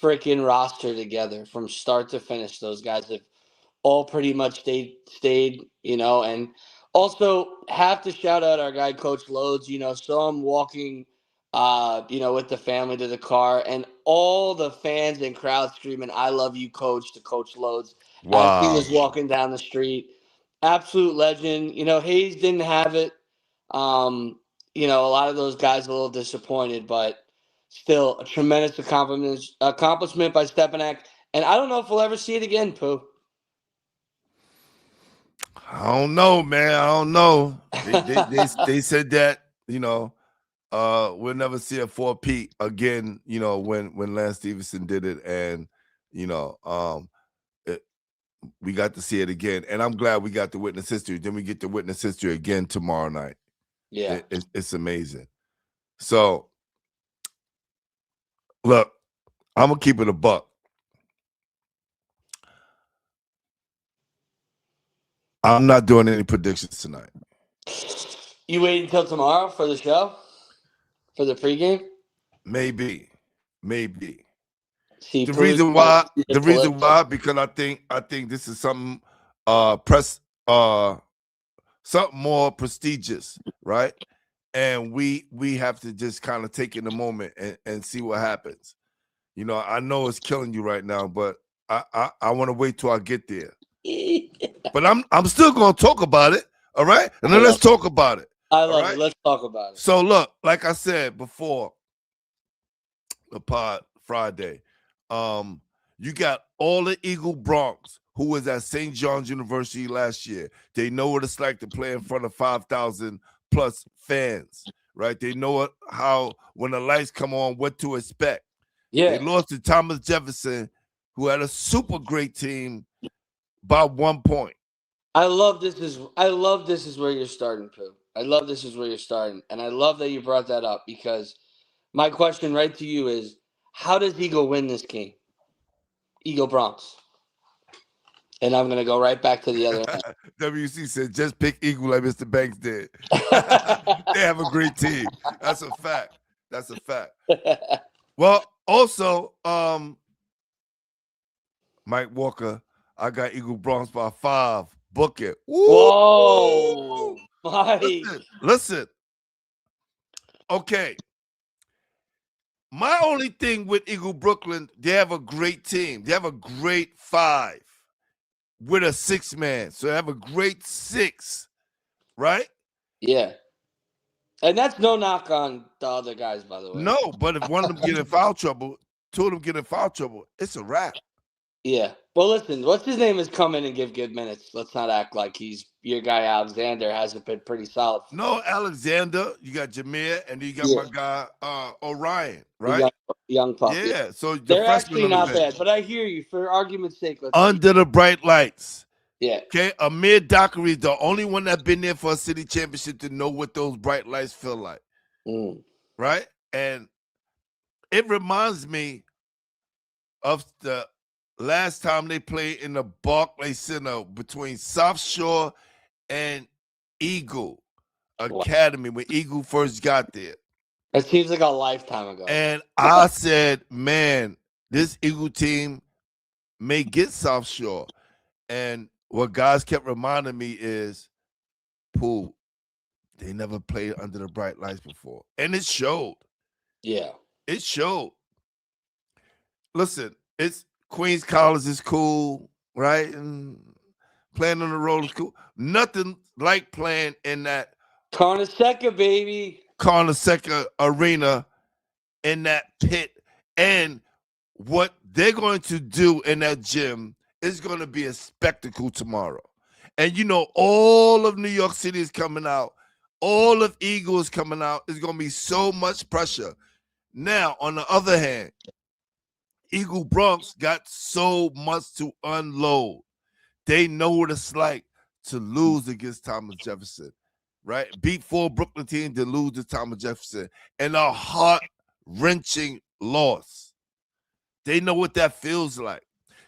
freaking roster together from start to finish. Those guys have all pretty much stayed, and also have to shout out our guy, Coach Loads. Saw him walking, with the family to the car, and all the fans and crowd screaming, "I love you, Coach," to Coach Loads as he was walking down the street. Absolute legend. Hayes didn't have it. A lot of those guys a little disappointed, but still a tremendous accomplishment by Stepanak. And I don't know if we'll ever see it again, Pooh. I don't know, man. I don't know. They said that, we'll never see a 4-peat again, when Lance Stevenson did it. And, we got to see it again. And I'm glad we got to witness history. Then we get to witness history again tomorrow night. Yeah. It's amazing. So Look, I'm gonna keep it a buck. I'm not doing any predictions tonight. You wait until tomorrow for the show, for the pregame. Maybe. See, The Pooh, reason why, political. because I think this is something something more prestigious, right? And we have to just kind of take in the moment and see what happens. You know, I know it's killing you right now, but I want to wait till I get there. But I'm still gonna talk about it. All right, and then let's talk about it. I love it. Let's talk about it. So look, like I said before, the pod Friday, you got all the Eagle Bronx who was at St. John's University last year. They know what it's like to play in front of 5,000 plus fans, right? They know how when the lights come on, what to expect. Yeah. They lost to Thomas Jefferson, who had a super great team by 1 point. I love this is where you're starting, Pooh. I love this is where you're starting. And I love that you brought that up because my question right to you is, how does Eagle win this game? Eagle Bronx. And I'm going to go right back to the other end. WC said, just pick Eagle like Mr. Banks did. They have a great team. That's a fact. Well, also, Mike Walker, I got Eagle Bronx by 5. Book it. Whoa, Mike. Listen. Okay. My only thing with Eagle Brooklyn, they have a great team. They have a great 5 with a 6-man. So they have a great 6, right? Yeah. And that's no knock on the other guys, by the way. No, but if one of them get in foul trouble, 2 of them get in foul trouble, it's a wrap. Yeah. Well, listen, what's his name is coming and give good minutes. Let's not act like your guy Alexander hasn't been pretty solid. No, Alexander, you got Jameer, and you got my guy Orion, right? Young pup. Yeah. So they're actually not bad, but I hear you. For argument's sake, under the bright lights. Yeah. Okay. Amir Dockery is the only one that's been there for a city championship to know what those bright lights feel like. Right? And it reminds me of the last time they played in the Barclays Center between South Shore and Eagle Academy when Eagle first got there. It seems like a lifetime ago. And I said, man, this Eagle team may get South Shore. And what guys kept reminding me is, Pooh, they never played under the bright lights before. And it showed. Yeah. It showed. Listen, it's Queens College is cool, right? And playing on the road is cool. Nothing like playing in that Carnesecca, baby. Carnesecca arena in that pit. And what they're going to do in that gym is going to be a spectacle tomorrow. And you know, all of New York City is coming out. All of Eagle is coming out. It's going to be so much pressure. Now, on the other hand, Eagle Bronx got so much to unload. They know what it's like to lose against Thomas Jefferson, right? Beat 4 Brooklyn teams to lose to Thomas Jefferson. And a heart-wrenching loss. They know what that feels like.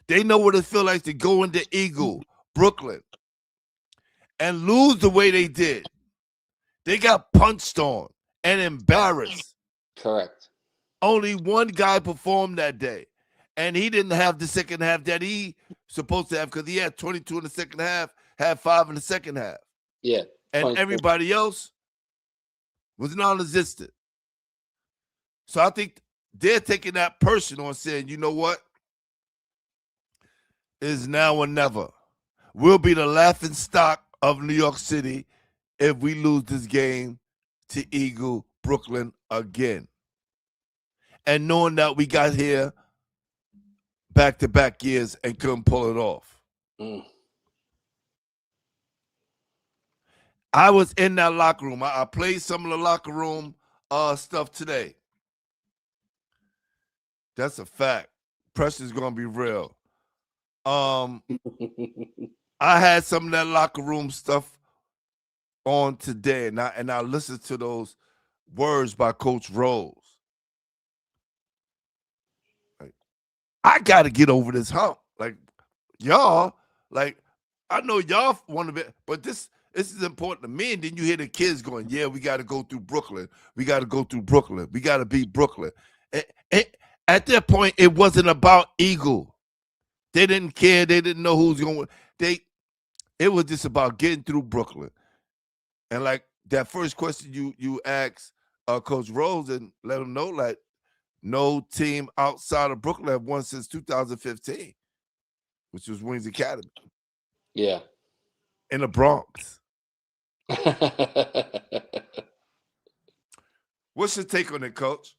They know what it feels like to go into Eagle, Brooklyn, and lose the way they did. They got punched on and embarrassed. Correct. Only one guy performed that day. And he didn't have the second half that he supposed to have because he had 22 in the second half, had 5 in the second half. Yeah. And everybody else was non-existent. So I think they're taking that personal and saying, you know what? It's now or never. We'll be the laughing stock of New York City if we lose this game to Eagle Brooklyn again. And knowing that we got here back-to-back years and couldn't pull it off. I was in that locker room. I played some of the locker room stuff today. That's a fact. Pressure's going to be real. I had some of that locker room stuff on today, and I listened to those words by Coach Rose. I got to get over this hump. Like, y'all, like, I know y'all want to be, but this is important to me. And then you hear the kids going, yeah, we got to go through Brooklyn. We got to go through Brooklyn. We got to beat Brooklyn. At that point, it wasn't about Eagle. They didn't care. They didn't know who's going to. It was just about getting through Brooklyn. And like that first question you asked Coach Rose and let him know, like, no team outside of Brooklyn have won since 2015, which was Wings Academy. Yeah. In the Bronx. What's your take on it, Coach?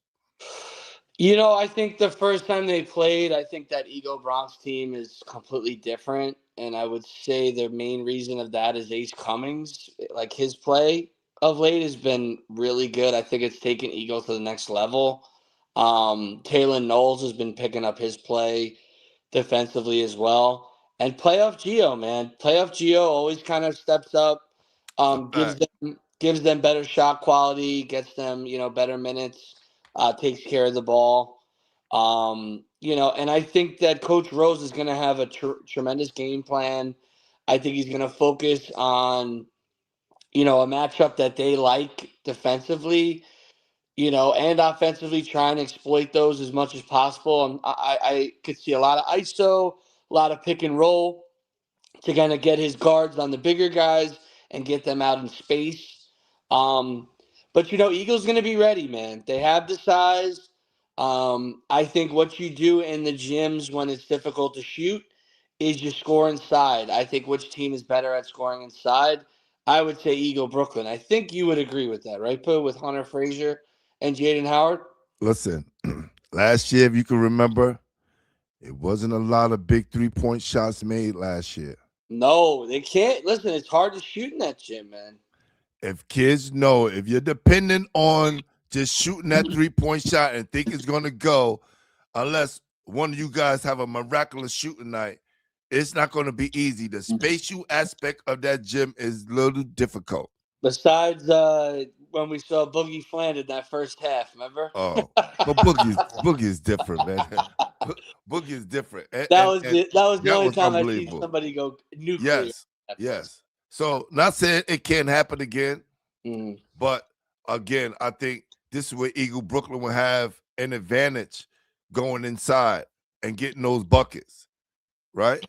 You know, I think the first time they played, I think that Eagle Bronx team is completely different. And I would say the main reason of that is Ace Cummings. Like, his play of late has been really good. I think it's taken Eagle to the next level. Taylor Knowles has been picking up his play defensively as well. And playoff Geo, man. Playoff Geo always kind of steps up, gives them better shot quality, gets them, better minutes, takes care of the ball. And I think that Coach Rose is going to have a tremendous game plan. I think he's going to focus on, a matchup that they like defensively, and offensively, try and exploit those as much as possible. I could see a lot of ISO, a lot of pick and roll to kind of get his guards on the bigger guys and get them out in space. But Eagles going to be ready, man. They have the size. I think what you do in the gyms when it's difficult to shoot is you score inside. I think which team is better at scoring inside? I would say Eagle Brooklyn. I think you would agree with that, right, Pooh, with Hunter Frazier and Jaden Howard? Listen, last year, if you can remember, it wasn't a lot of big 3-point shots made last year. No, they can't. Listen, it's hard to shoot in that gym, man. If kids know, if you're dependent on just shooting that 3-point shot and think it's going to go, unless one of you guys have a miraculous shooting night, it's not going to be easy. The spatial aspect of that gym is a little difficult. Besides when we saw Boogie Fland in that first half, remember? Oh, but Boogie is different, man. Boogie is different. That was the only time I see somebody go nuclear. Yes. So not saying it can't happen again, Mm-hmm. but again, I think this is where Eagle Brooklyn will have an advantage going inside and getting those buckets, right?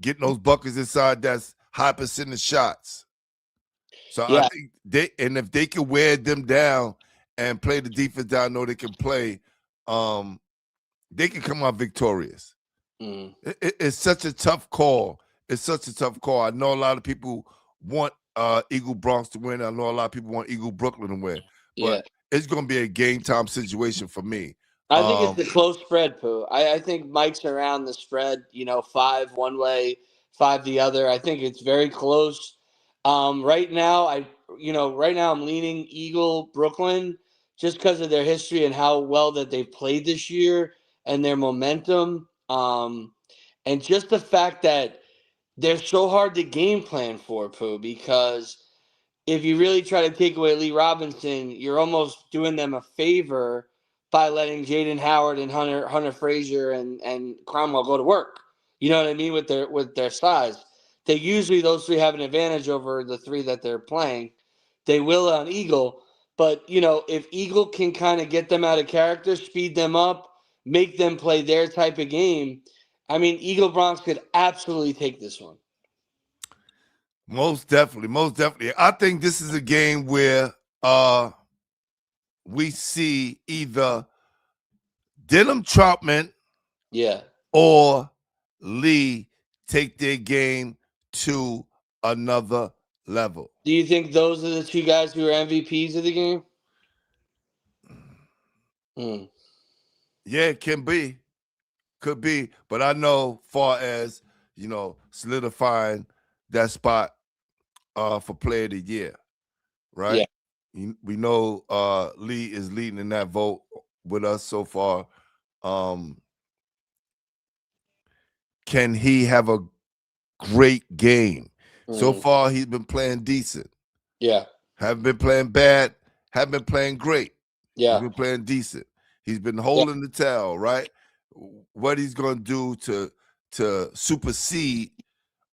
Getting those buckets inside, that's high percentage shots. So yeah. I think if they can wear them down and play the defense that I know they can play, they can come out victorious. Mm. It's such a tough call. It's such a tough call. I know a lot of people want Eagle Bronx to win. I know a lot of people want Eagle Brooklyn to win. But it's going to be a game time situation for me. I think it's a close spread, Pooh. I think Mike's around the spread, 5 one way, 5 the other. I think it's very close. Right now I'm leaning Eagle Brooklyn just because of their history and how well that they've played this year and their momentum. And just the fact that they're so hard to game plan for, Pooh, because if you really try to take away Lee Robinson, you're almost doing them a favor by letting Jaden Howard and Hunter Frazier and Cromwell go to work. You know what I mean? With their size. Those 3 have an advantage over the 3 that they're playing. They will on Eagle. But, if Eagle can kind of get them out of character, speed them up, make them play their type of game, I mean, Eagle Bronx could absolutely take this one. Most definitely. I think this is a game where we see either Denham Troutman or Lee take their game to another level. Do you think those are the 2 guys who are MVPs of the game? Yeah, it can be. Could be. But I know far as, solidifying that spot for player of the year, right? Yeah. We know Lee is leading in that vote with us so far. Can he have a great game? So far, he's been playing decent. Yeah. Haven't been playing bad. Haven't been playing great. Yeah. He's been playing decent. He's been holding the towel, right? what he's going to do to supersede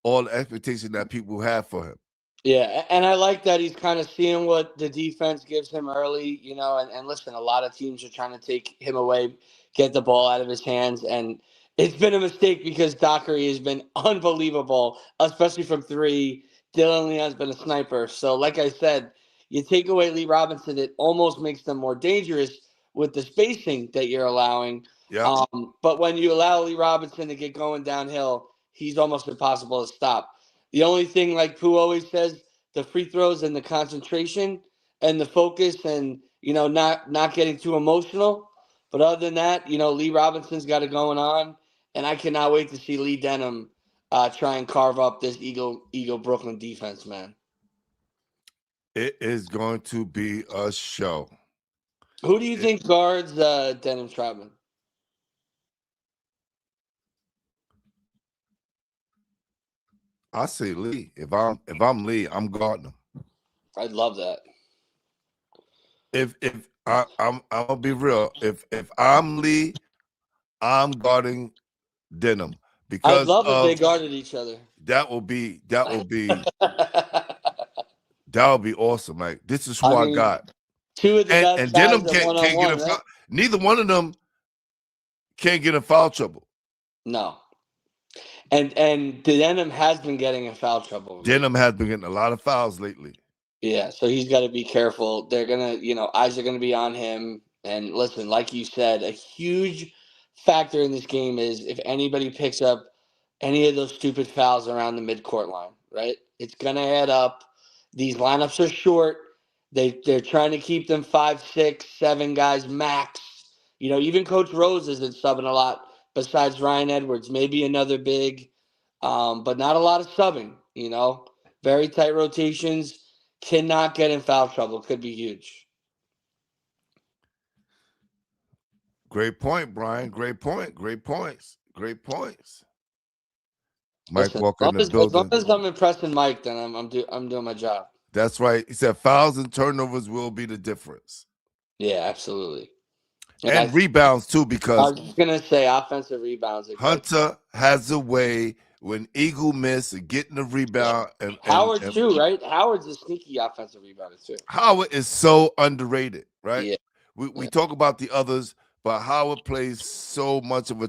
all the expectation that people have for him. Yeah, and I like that he's kind of seeing what the defense gives him early, you know, and listen, a lot of teams are trying to take him away, get the ball out of his hands, and it's been a mistake because Dockery has been unbelievable, especially from three. Dylan Leon's been a sniper. So, like I said, you take away Lee Robinson, it almost makes them more dangerous with the spacing that you're allowing. Yeah. But when you allow Lee Robinson to get going downhill, he's almost impossible to stop. The only thing, like Pooh always says, the free throws and the concentration and the focus and, you know, not getting too emotional. But other than that, you know, Lee Robinson's got it going on. And I cannot wait to see Lee Denham try and carve up this Eagle Brooklyn defense, man. It is going to be a show. Who do you think guards Denham Troutman? I say Lee. If I'm Lee, I'm guarding him. I'd love that. If I'm gonna be real. If I'm Lee, I'm guarding Denham because I'd love if they guarded each other. That will be awesome. Like, this is who I got. Two of the best and guys Denham can't get a foul. right? Neither one of them can't get in foul trouble. No. And Denham has been getting in foul trouble. Denham has been getting a lot of fouls lately. Yeah, so he's got to be careful. They're gonna, you know, eyes are gonna be on him. And listen, like you said, a huge factor in this game is if anybody picks up any of those stupid fouls around the midcourt line, right? It's gonna add up. These lineups are short. They're trying to keep them 5, 6, 7 guys max. You know, even Coach Rose isn't subbing a lot besides Ryan Edwards, maybe another big, but not a lot of subbing, you know. Very tight rotations, cannot get in foul trouble, could be huge. Great point, Brian. Great point. Great points. Great points. Mike Walker in the building. As long as I'm impressing Mike, then I'm doing my job. That's right. He said fouls and turnovers will be the difference. Yeah, absolutely. And rebounds too, because I was just gonna say offensive rebounds. Hunter has a way when Eagle miss and getting the rebound. And Howard too, right? Howard's a sneaky offensive rebounder too. Howard is so underrated, right? Yeah. We talk about the others, but Howard plays so much of a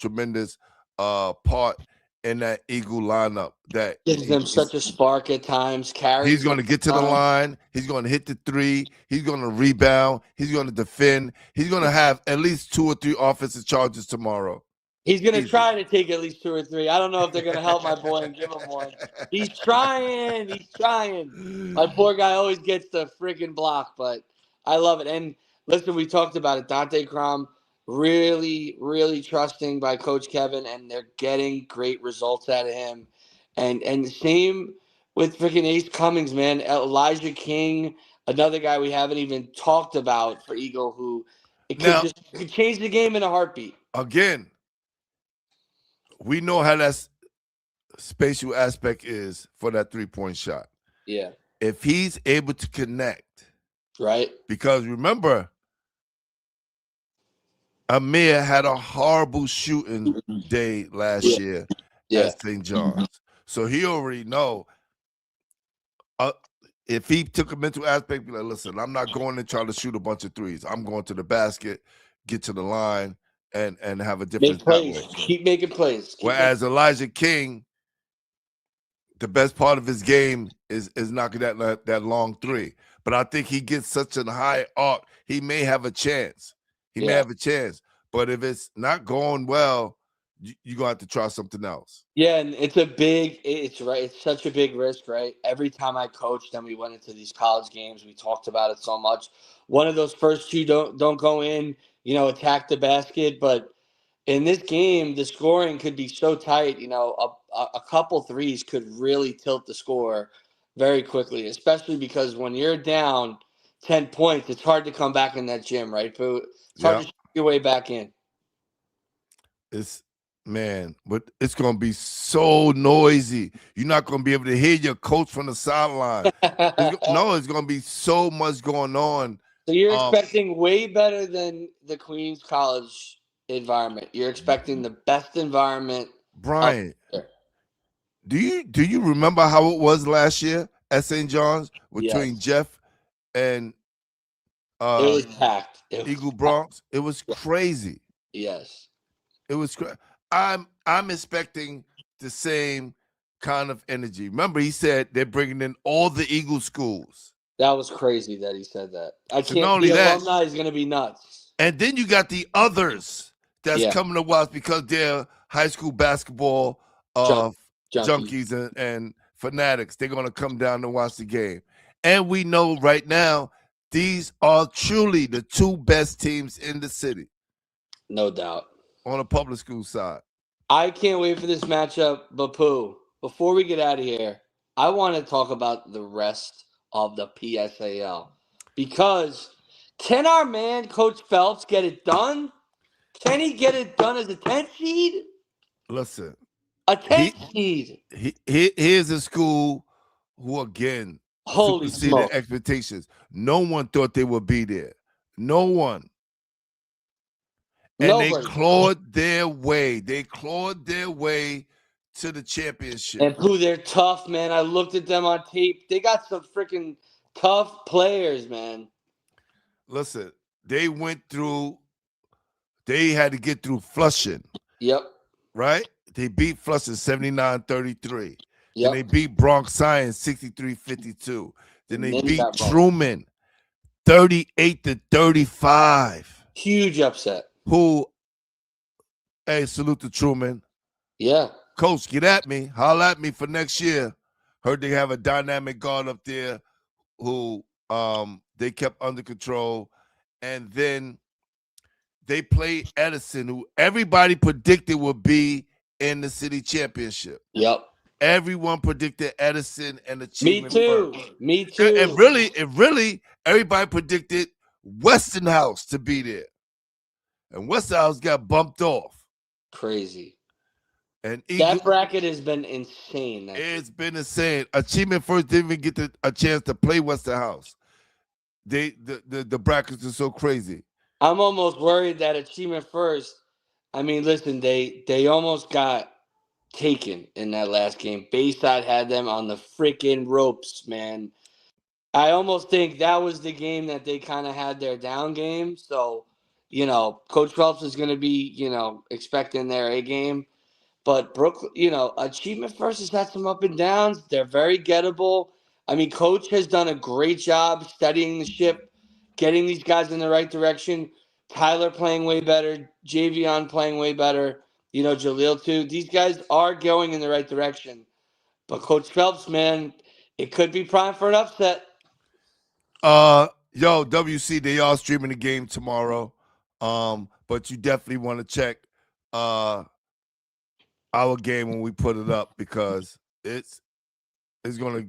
tremendous part in that Eagle lineup that gives them such a spark at times. He's going to get to the line. He's going to hit the three. He's going to rebound. He's going to defend. He's going to have at least 2 or 3 offensive charges tomorrow. He's going to try to take at least 2 or 3. I don't know if they're going to help my boy and give him one. He's trying. He's trying. My poor guy always gets the freaking block, but I love it. And listen, we talked about it. Dante Crum, really, really trusting by Coach Kevin, and they're getting great results out of him. And the same with freaking Ace Cummings, man. Elijah King, another guy we haven't even talked about for Eagle, who could change the game in a heartbeat. Again, we know how that spatial aspect is for that 3-point shot. Yeah. If he's able to connect. Right. Because remember, Amir had a horrible shooting day last year at St. John's. So he already know if he took a mental aspect, be like, listen, I'm not going to try to shoot a bunch of threes. I'm going to the basket, get to the line, and have a difference that way. Keep making plays. Whereas Elijah King, the best part of his game is knocking that long three. But I think he gets such a high arc, he may have a chance. He may have a chance. But if it's not going well, you're going to have to try something else. Yeah, and it's such a big risk, right? Every time I coached and we went into these college games, we talked about it so much. One of those first 2 don't go in, attack the basket. But in this game, the scoring could be so tight, a couple threes could really tilt the score very quickly, especially because when you're down 10 points, it's hard to come back in that gym, right? It's hard to shoot your way back in. But it's going to be so noisy. You're not going to be able to hear your coach from the sideline. It's going to be so much going on. So you're expecting way better than the Queens College environment. You're expecting the best environment. Brian, do you remember how it was last year at St. John's between Jeff and it was packed. Eagle Bronx? It was crazy. Yes. It was I'm expecting the same kind of energy. Remember, he said they're bringing in all the Eagle schools. That was crazy that he said that. I So can't. not only the that, alumni is going to be nuts. And then you got the others that's coming to watch because they're high school basketball junkies and fanatics. They're going to come down to watch the game. And we know right now, these are truly the two best teams in the city. No doubt. On the public school side. I can't wait for this matchup. But Pooh, before we get out of here, I want to talk about the rest of the PSAL. Because can our man, Coach Phelps, get it done? Can he get it done as a 10th seed? Listen. A 10th seed. Here's a school who, again, superseded expectations. No one thought they would be there. No one. And Nobody. They clawed their way. They clawed their way to the championship. And Pooh, they're tough, man. I looked at them on tape. They got some freaking tough players, man. Listen, they had to get through Flushing. Yep. Right? They beat Flushing 79-33. Yep. Then they beat Bronx Science 63-52. Then they beat Truman 38-35. Huge upset. Hey, salute to Truman. Yeah. Coach, get at me. Holla at me for next year. Heard they have a dynamic guard up there who they kept under control. And then they played Edison, who everybody predicted would be in the city championship. Yep. Everyone predicted Edison and Achievement. Me too. And really, everybody predicted Westinghouse to be there. And Westinghouse got bumped off. Crazy. And that bracket has been insane. It's been insane. Achievement First didn't even get a chance to play Westinghouse. The brackets are so crazy. I'm almost worried that Achievement First, I mean, listen, they almost got taken in that last game. Bayside had them on the freaking ropes, man. I almost think that was the game that they kind of had their down game. So, Coach Phelps is going to be, expecting their A game. But Brooklyn, Achievement First has had some up and downs. They're very gettable. I mean, Coach has done a great job studying the ship, getting these guys in the right direction. Tyler playing way better. Javion playing way better. Jaleel too. These guys are going in the right direction. But Coach Phelps, man, it could be prime for an upset. WC, they are streaming the game tomorrow. But you definitely want to check our game when we put it up because it's going to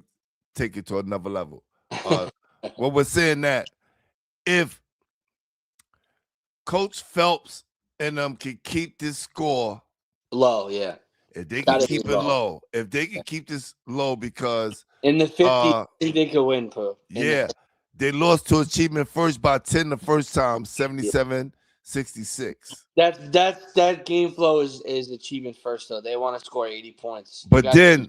take it to another level. Well, we're saying that if Coach Phelps and them can keep this score low, yeah. If they can keep it low. If they can keep this low because in the 50s, they could win, Pooh. Yeah. They lost to Achievement First by 10 the first time, 77-66. That game flow is Achievement First, though. They want to score 80 points. But then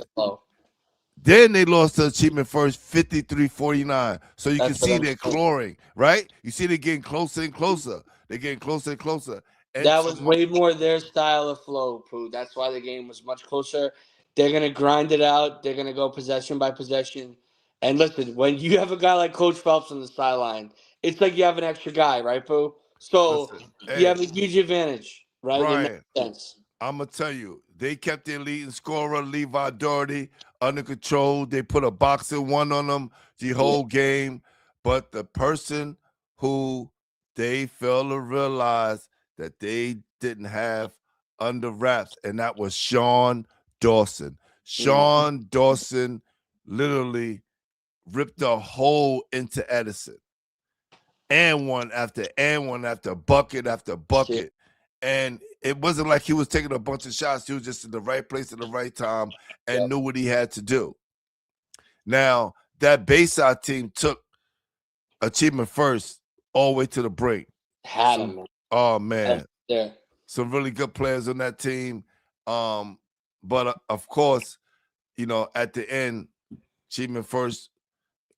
they lost to Achievement First 53-49. So you can see they're clawing, right? You see they're getting closer and closer. They're getting closer and closer. And that was way more their style of flow, Pooh. That's why the game was much closer. They're going to grind it out. They're going to go possession by possession. And listen, when you have a guy like Coach Phelps on the sideline, it's like you have an extra guy, right, Pooh? So you have a huge advantage, right? Brian, in that sense. I'm going to tell you, they kept their leading scorer, Levi Doherty, under control. They put a boxing one on them the whole game. But the person who they failed to realize that they didn't have under wraps, and that was Sean Dawson. Sean Dawson literally ripped a hole into Edison. And one after bucket after bucket. Shit. And it wasn't like he was taking a bunch of shots. He was just in the right place at the right time and knew what he had to do. Now, that Bayside team took Achievement First all the way to the brink. Had him. Oh, man. Yeah. some really good players on that team. But of course, you know, at the end, Achievement First,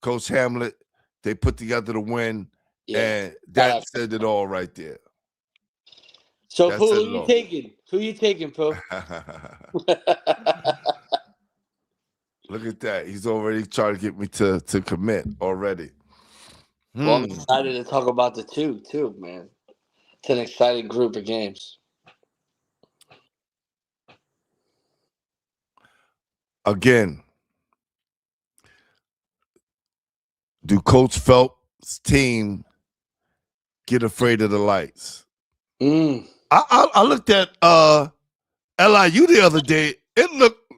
Coach Hamlet, they put together the win, and that said it all right there. So, Pooh, who you taking? Who you taking, Pooh? Look at that. He's already trying to get me to commit already. Well, I'm excited to talk about the two, too, man. It's an exciting group of games. Again, do Coach Phelps' team get afraid of the lights? I looked at LIU the other day. It looked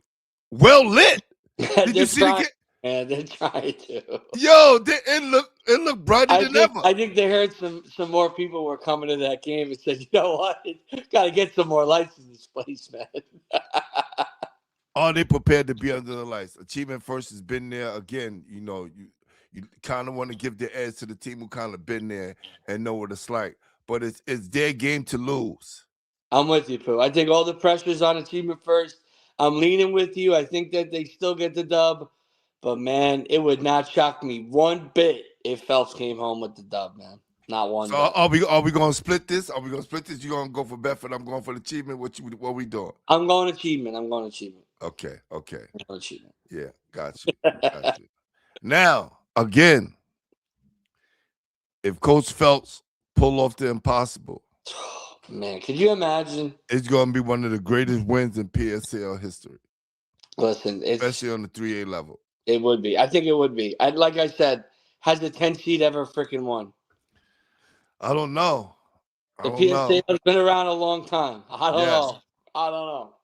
well lit. Did you see the game? Man, they're trying to. Yo, it looked brighter than ever. I think they heard some more people were coming to that game and said, you know what, got to get some more lights in this place, man. Are they prepared to be under the lights? Achievement First has been there again. You know, you kind of want to give the edge to the team who kind of been there and know what it's like. But it's their game to lose. I'm with you, Pooh. I think all the pressure's on Achievement First. I'm leaning with you. I think that they still get the dub. But, man, it would not shock me one bit if Phelps came home with the dub, man. Not one bit. Are we going to split this? Are we going to split this? You going to go for Bedford? I'm going for the Achievement. What we doing? I'm going Achievement. Okay. I'm going Achievement. Yeah, got you. Now, again, if Coach Phelps pull off the impossible, man, could you imagine? It's going to be one of the greatest wins in PSL history. Listen, especially on the 3A level. It would be. I think it would be. Like I said, has the 10 seed ever freaking won? I don't know. The PSL has been around a long time. I don't know.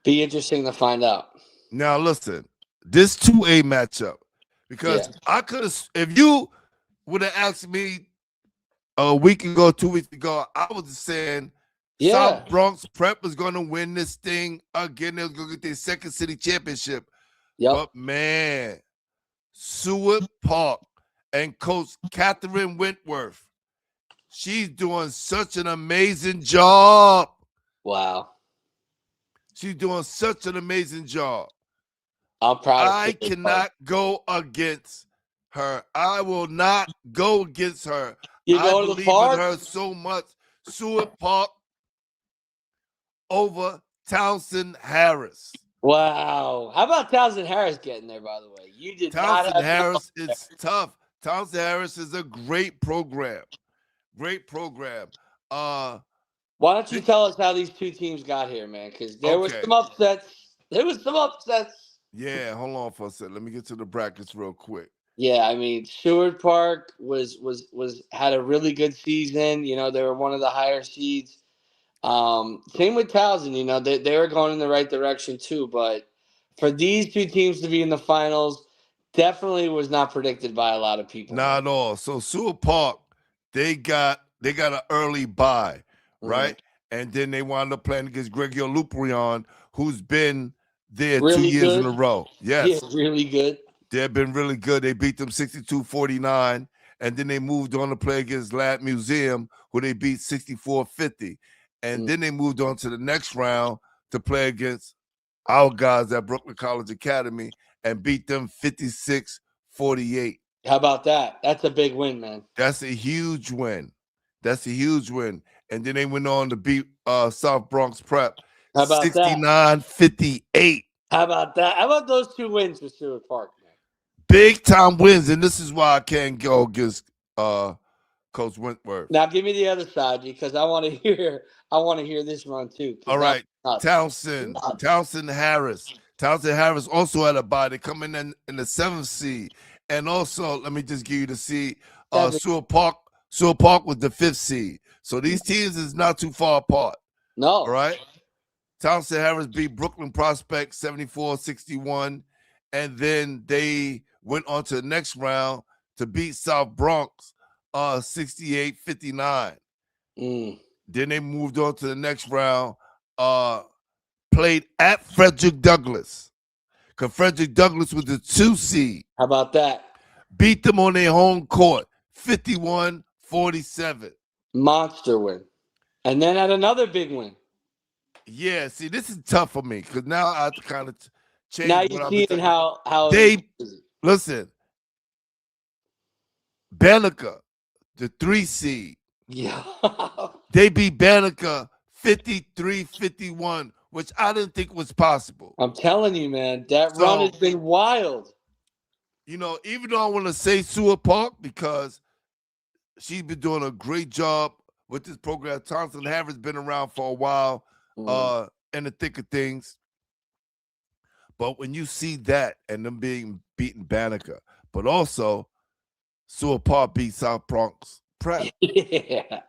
Be interesting to find out. Now, listen, this 2A matchup, because I could have, if you would have asked me a week ago, 2 weeks ago, I was saying South Bronx Prep was going to win this thing again. They was going to get their second city championship. But, man, Seward Park and Coach Catherine Wentworth, she's doing such an amazing job. Wow. She's doing such an amazing job. I'm proud of I cannot go against her. I will not go against her. I believe in her so much. Seward Park over Townsend Harris. Wow. How about Townsend Harris getting there, by the way? You did Townsend Harris is tough. Townsend Harris is a great program. Great program. Why don't you tell us how these two teams got here, man? Because there were some upsets. Yeah, hold on for a second. Let me get to the brackets real quick. Yeah, I mean, Seward Park had a really good season. You know, they were one of the higher seeds. Same with Townsend. You know, they were going in the right direction too. But for these two teams to be in the finals, definitely was not predicted by a lot of people. Not at all. So Seward Park, they got an early bye, right? And then they wound up playing against Gregor Luprion, who's been there really 2 years in a row. Yes. Yeah, really good. They've been really good. They beat them 62-49, and then they moved on to play against Lad Museum, who they beat 64-50. And then they moved on to the next round to play against our guys at Brooklyn College Academy and beat them 56-48. How about that? That's a big win, man. That's a huge win. And then they went on to beat South Bronx Prep 69-58. How about that? How about those two wins for Seward Park, man? Big time wins, and this is why I can't go against Coach Wentworth. Now give me the other side because I want to hear this run too. All right, Townsend Harris. Townsend Harris also had a bye. They come in the 7th seed, and also let me just give you the seed. Seward Park was the 5th seed. So these teams is not too far apart. No. All right. Townsend Harris beat Brooklyn Prospect 74-61, and then they went on to the next round to beat South Bronx 68-59. Then they moved on to the next round, played at Frederick Douglass, because Frederick Douglass was the 2 seed. How about that? Beat them on their home court 51-47. Monster win. And then had another big win. Yeah, see, this is tough for me because now I have to kind of change. Now what you're I'm seeing how they listen. Banneker, the 3 seed. Yeah. They beat Banneker 53-51, which I didn't think was possible. I'm telling you, man, that run has been wild. You know, even though I want to say Seward Park because she's been doing a great job with this program. Thompson Harris been around for a while, in the thick of things. But when you see that and them being beaten Banneker, but also Seward Park beat South Bronx Prep. Yeah.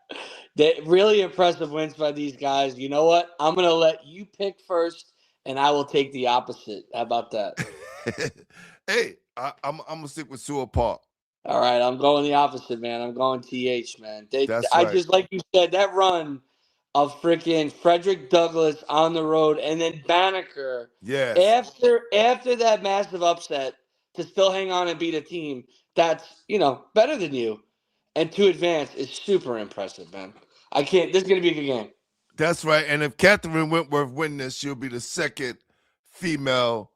They really impressive wins by these guys. You know what? I'm gonna let you pick first, and I will take the opposite. How about that? Hey, I'm gonna stick with Seward Park. All right, I'm going the opposite, man. I'm going TH, man. That's I right. just like you said, that run of freaking Frederick Douglass on the road, and then Banneker. Yes. After that massive upset, to still hang on and beat a team that's better than you, and to advance is super impressive, man. I can't. This is gonna be a good game. That's right. And if Catherine Wentworth wins this, she'll be the second female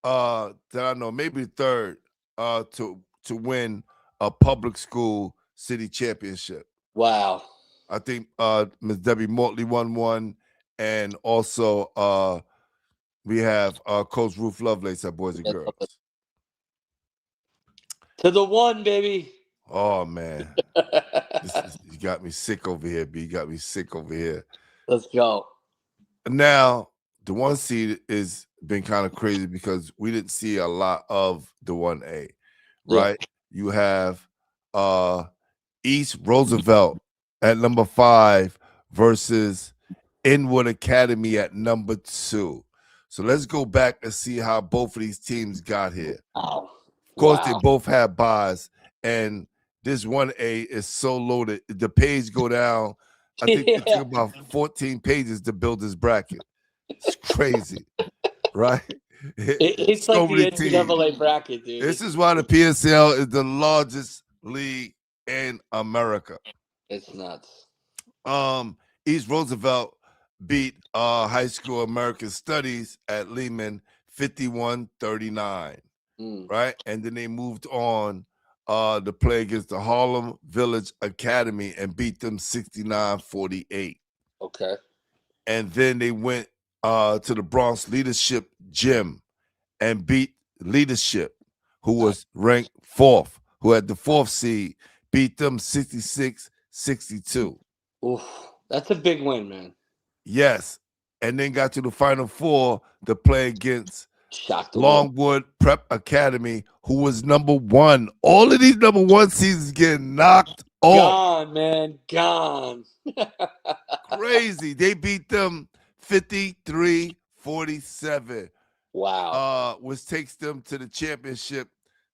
that I know, maybe third, to win a public school city championship. Wow. I think Ms. Debbie Mortley won one, and also we have Coach Ruth Lovelace at Boys and Girls. To the one, baby. Oh man, you got me sick over here, B. You got me sick over here. Let's go. Now, the 1 seed is been kind of crazy because we didn't see a lot of the 1A, right? Yeah. You have East Roosevelt at number 5 versus Inwood Academy at number 2. So let's go back and see how both of these teams got here. Wow. Of course, they both have buys, and this 1A is so loaded. The page go down. I think it took about 14 pages to build this bracket. It's crazy, right? It's so like the NCAA bracket, dude. This is why the PSL is the largest league in America. It's nuts. East Roosevelt beat High School American Studies at Lehman 51-39, right? And then they moved on to play against the Harlem Village Academy and beat them 69-48. Okay. And then they went to the Bronx Leadership Gym and beat Leadership, who was ranked 4th, who had the 4th seed, beat them 66-62. Oof, that's a big win, man. Yes. And then got to the Final Four to play against Longwood Prep Academy, who was number 1. All of these number 1 seasons getting knocked off. Gone, man. Gone. Crazy. They beat them 53-47. Wow. Which takes them to the championship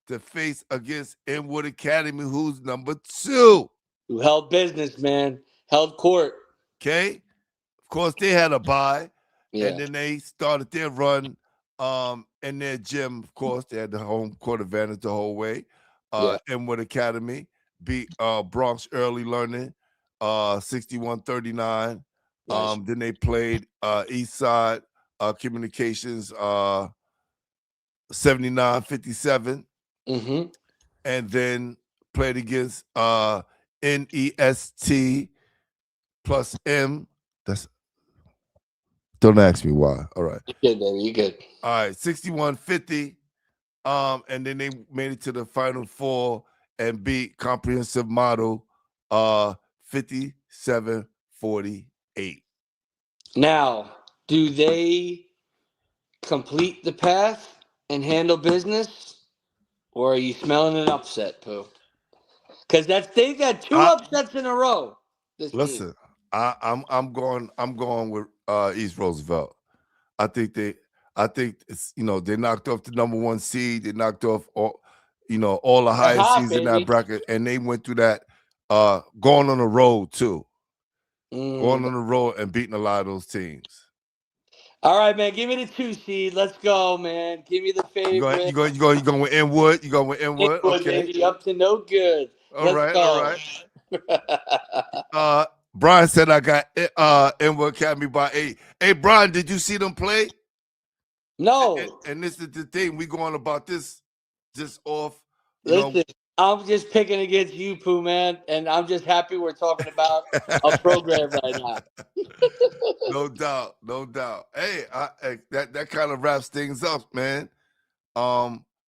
to face against Inwood Academy, who's number 2. Who held business, man. Held court. Okay. Of course, they had a bye. Yeah. And then they started their run in their gym. Of course, they had the home court advantage the whole way. Inwood Academy beat Bronx Early Learning 61-39. Nice. Then they played East Side Communications 79-57. And then played against NEST plus M. Don't ask me why. All right. You good, baby. You good. All right. 61-50. And then they made it to the Final Four and beat Comprehensive Model 57-48. Now, do they complete the path and handle business, or are you smelling an upset, Pooh? Because they've got 2 upsets in a row. Listen, I'm going with East Roosevelt. I think it's, they knocked off the number 1 seed. They knocked off all the highest seeds in that bracket, and they went through that going on the road too. Going on the road and beating a lot of those teams. All right, man. Give me the 2 seed. Let's go, man. Give me the favorite. You going with Inwood? You going with Inwood? Okay. Baby, up to no good. All right. Brian said I got NYC Academy by 8. Hey, Brian, did you see them play? No. And this is the thing. We going about this just off. Listen, I'm just picking against you, Pooh, man, and I'm just happy we're talking about a program right now. No doubt, no doubt. Hey, that kind of wraps things up, man.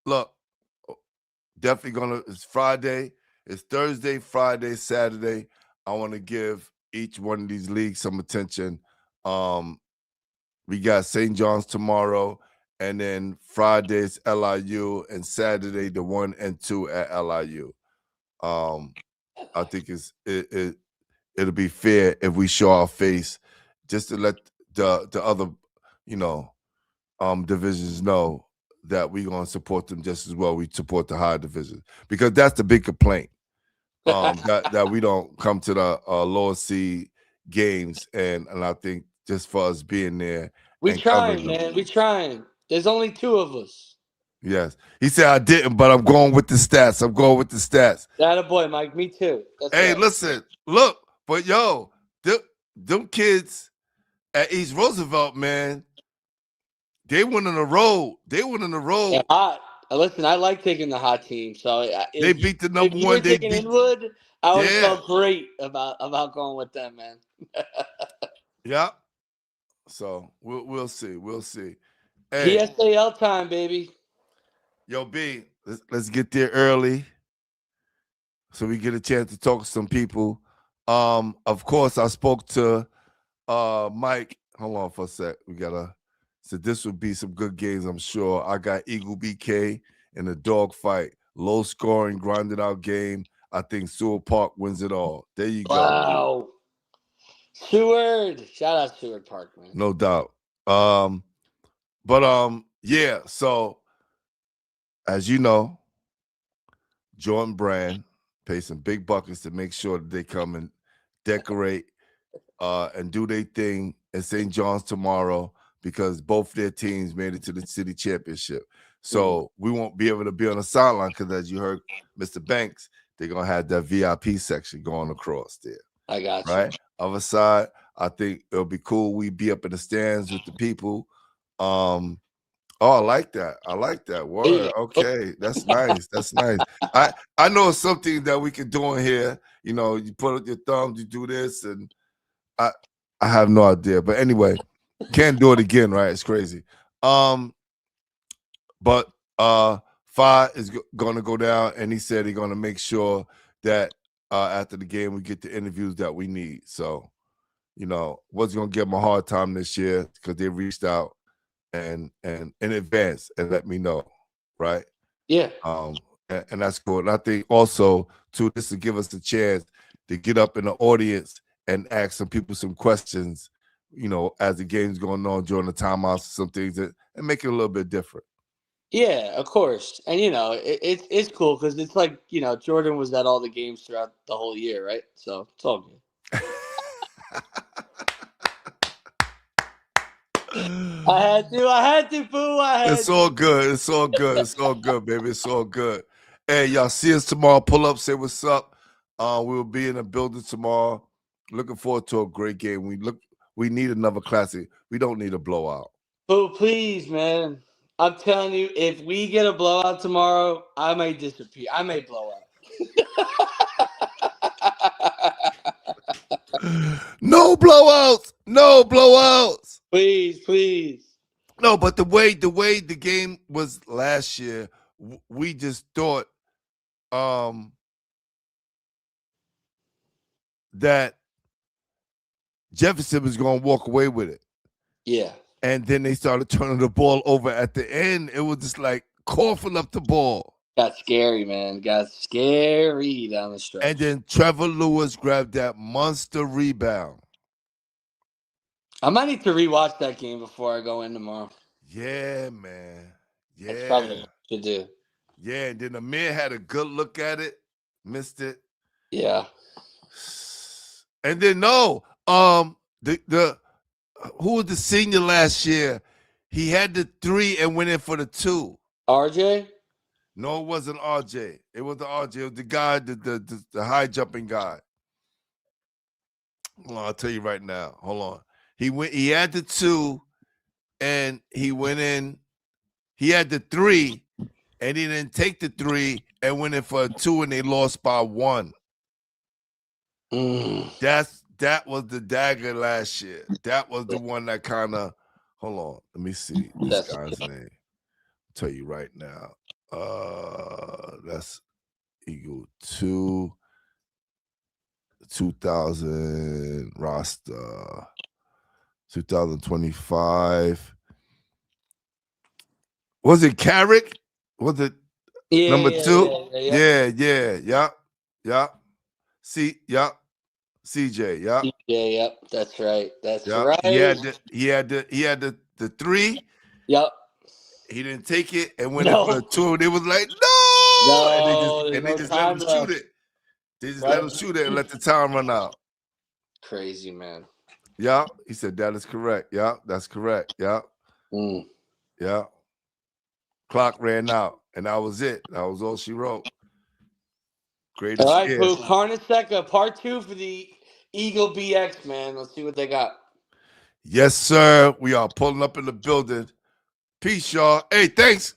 Look, definitely it's Friday. It's Thursday, Friday, Saturday. I want to give each one of these leagues some attention. We got St. John's tomorrow, and then Friday's LIU, and Saturday the 1 and 2 at LIU. I think it'll be fair if we show our face, just to let the other, divisions know that we're gonna support them just as well we support the higher divisions, because that's the big complaint. That we don't come to the lower seed games, and I think just for us being there, we trying, man. We trying. There's only 2 of us. Yes, he said I didn't, but I'm going with the stats. That boy, Mike. Me too. That's hey, right. Listen, look, but yo, them kids at East Roosevelt, man, they went on the road. Yeah, hot. Listen, I like taking the hot team. So They beat the number if you one. were taking Inwood, I would have Yeah. felt great about going with them, man. Yeah. So we'll see. Hey, PSAL time, baby. Yo, B, let's get there early so we get a chance to talk to some people. Of course, I spoke to Mike. Hold on for a sec. So this would be some good games, I'm sure. I got Eagle BK in a dogfight, low scoring, grinded out game. I think Seward Park wins it all. There you go. Wow. Seward. Shout out Seward Park, man. No doubt. Yeah, so as you know, Jordan Brand pays some big buckets to make sure that they come and decorate and do their thing at St. John's tomorrow, because both their teams made it to the city championship. So we won't be able to be on the sideline because, as you heard Mr. Banks, they're going to have that VIP section going across there. I got you. Right? Other side, I think it'll be cool. We be up in the stands with the people. Oh, I like that. Word. Yeah. Okay. That's nice. I know it's something that we can do in here. You put up your thumbs, you do this, and I have no idea. But anyway, can't do it again, right? It's crazy. But Fi is going to go down, and he said he's going to make sure that after the game we get the interviews that we need. So, wasn't going to give them a hard time this year because they reached out and in advance and let me know, right? Yeah. And that's cool. And I think also too, this will give us a chance to get up in the audience and ask some people some questions, as the game's going on during the timeouts, some things and make it a little bit different. Yeah, of course. And it's cool because it's like, Jordan was at all the games throughout the whole year, right? So it's all good. I had to, boo. It's all good. It's all good, baby. It's all good. Hey, y'all see us tomorrow. Pull up, say what's up. We'll be in the building tomorrow. Looking forward to a great game. We need another classic. We don't need a blowout. Boo, please, man. I'm telling you, if we get a blowout tomorrow, I may disappear. I may blow up. No blowouts. Please. No, but the way the game was last year, we just thought that Jefferson was going to walk away with it. Yeah. And then they started turning the ball over at the end. It was just like coughing up the ball. Got scary, man. Got scary down the stretch. And then Trevor Lewis grabbed that monster rebound. I might need to rewatch that game before I go in tomorrow. Yeah, man. Yeah. That's probably what I should do. Yeah, and then Amir had a good look at it, missed it. Yeah. And then who was the senior last year? He had the 3 and went in for the 2. RJ? No, it wasn't RJ. It was the RJ. It was the guy, the high jumping guy. Hold on, I'll tell you right now. Hold on. He had the 2, and he went in. He had the 3, and he didn't take the 3 and went in for a 2, and they lost by 1. That was the dagger last year. That was the one that kind of. Hold on, let me see this guy's name. I'll tell you right now. That's Eagle 2, 2000 roster, 2025. Was it Carrick? Was it number 2? Yeah. See, yep. CJ, yep. CJ, yep. That's right. That's right. He had the 3. Yep. He didn't take it and went in for a 2. They was like, no, and they just let him shoot it. They just let him shoot it and let the time run out. Crazy, man. Yeah, he said that is correct. Yeah, that's correct. Yeah. Yeah. Clock ran out, and that was it. That was all she wrote. Greatest. All right, Pooh. Carnesecca, part 2 for the Eagle BX, man. Let's see what they got. Yes, sir. We are pulling up in the building. Peace, y'all. Hey, thanks,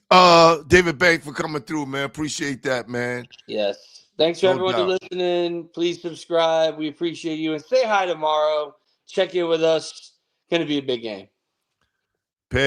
David Bank, for coming through, man. Appreciate that, man. Yes. Thanks for everyone for listening. Please subscribe. We appreciate you. And say hi tomorrow. Check in with us. Going to be a big game. Peace.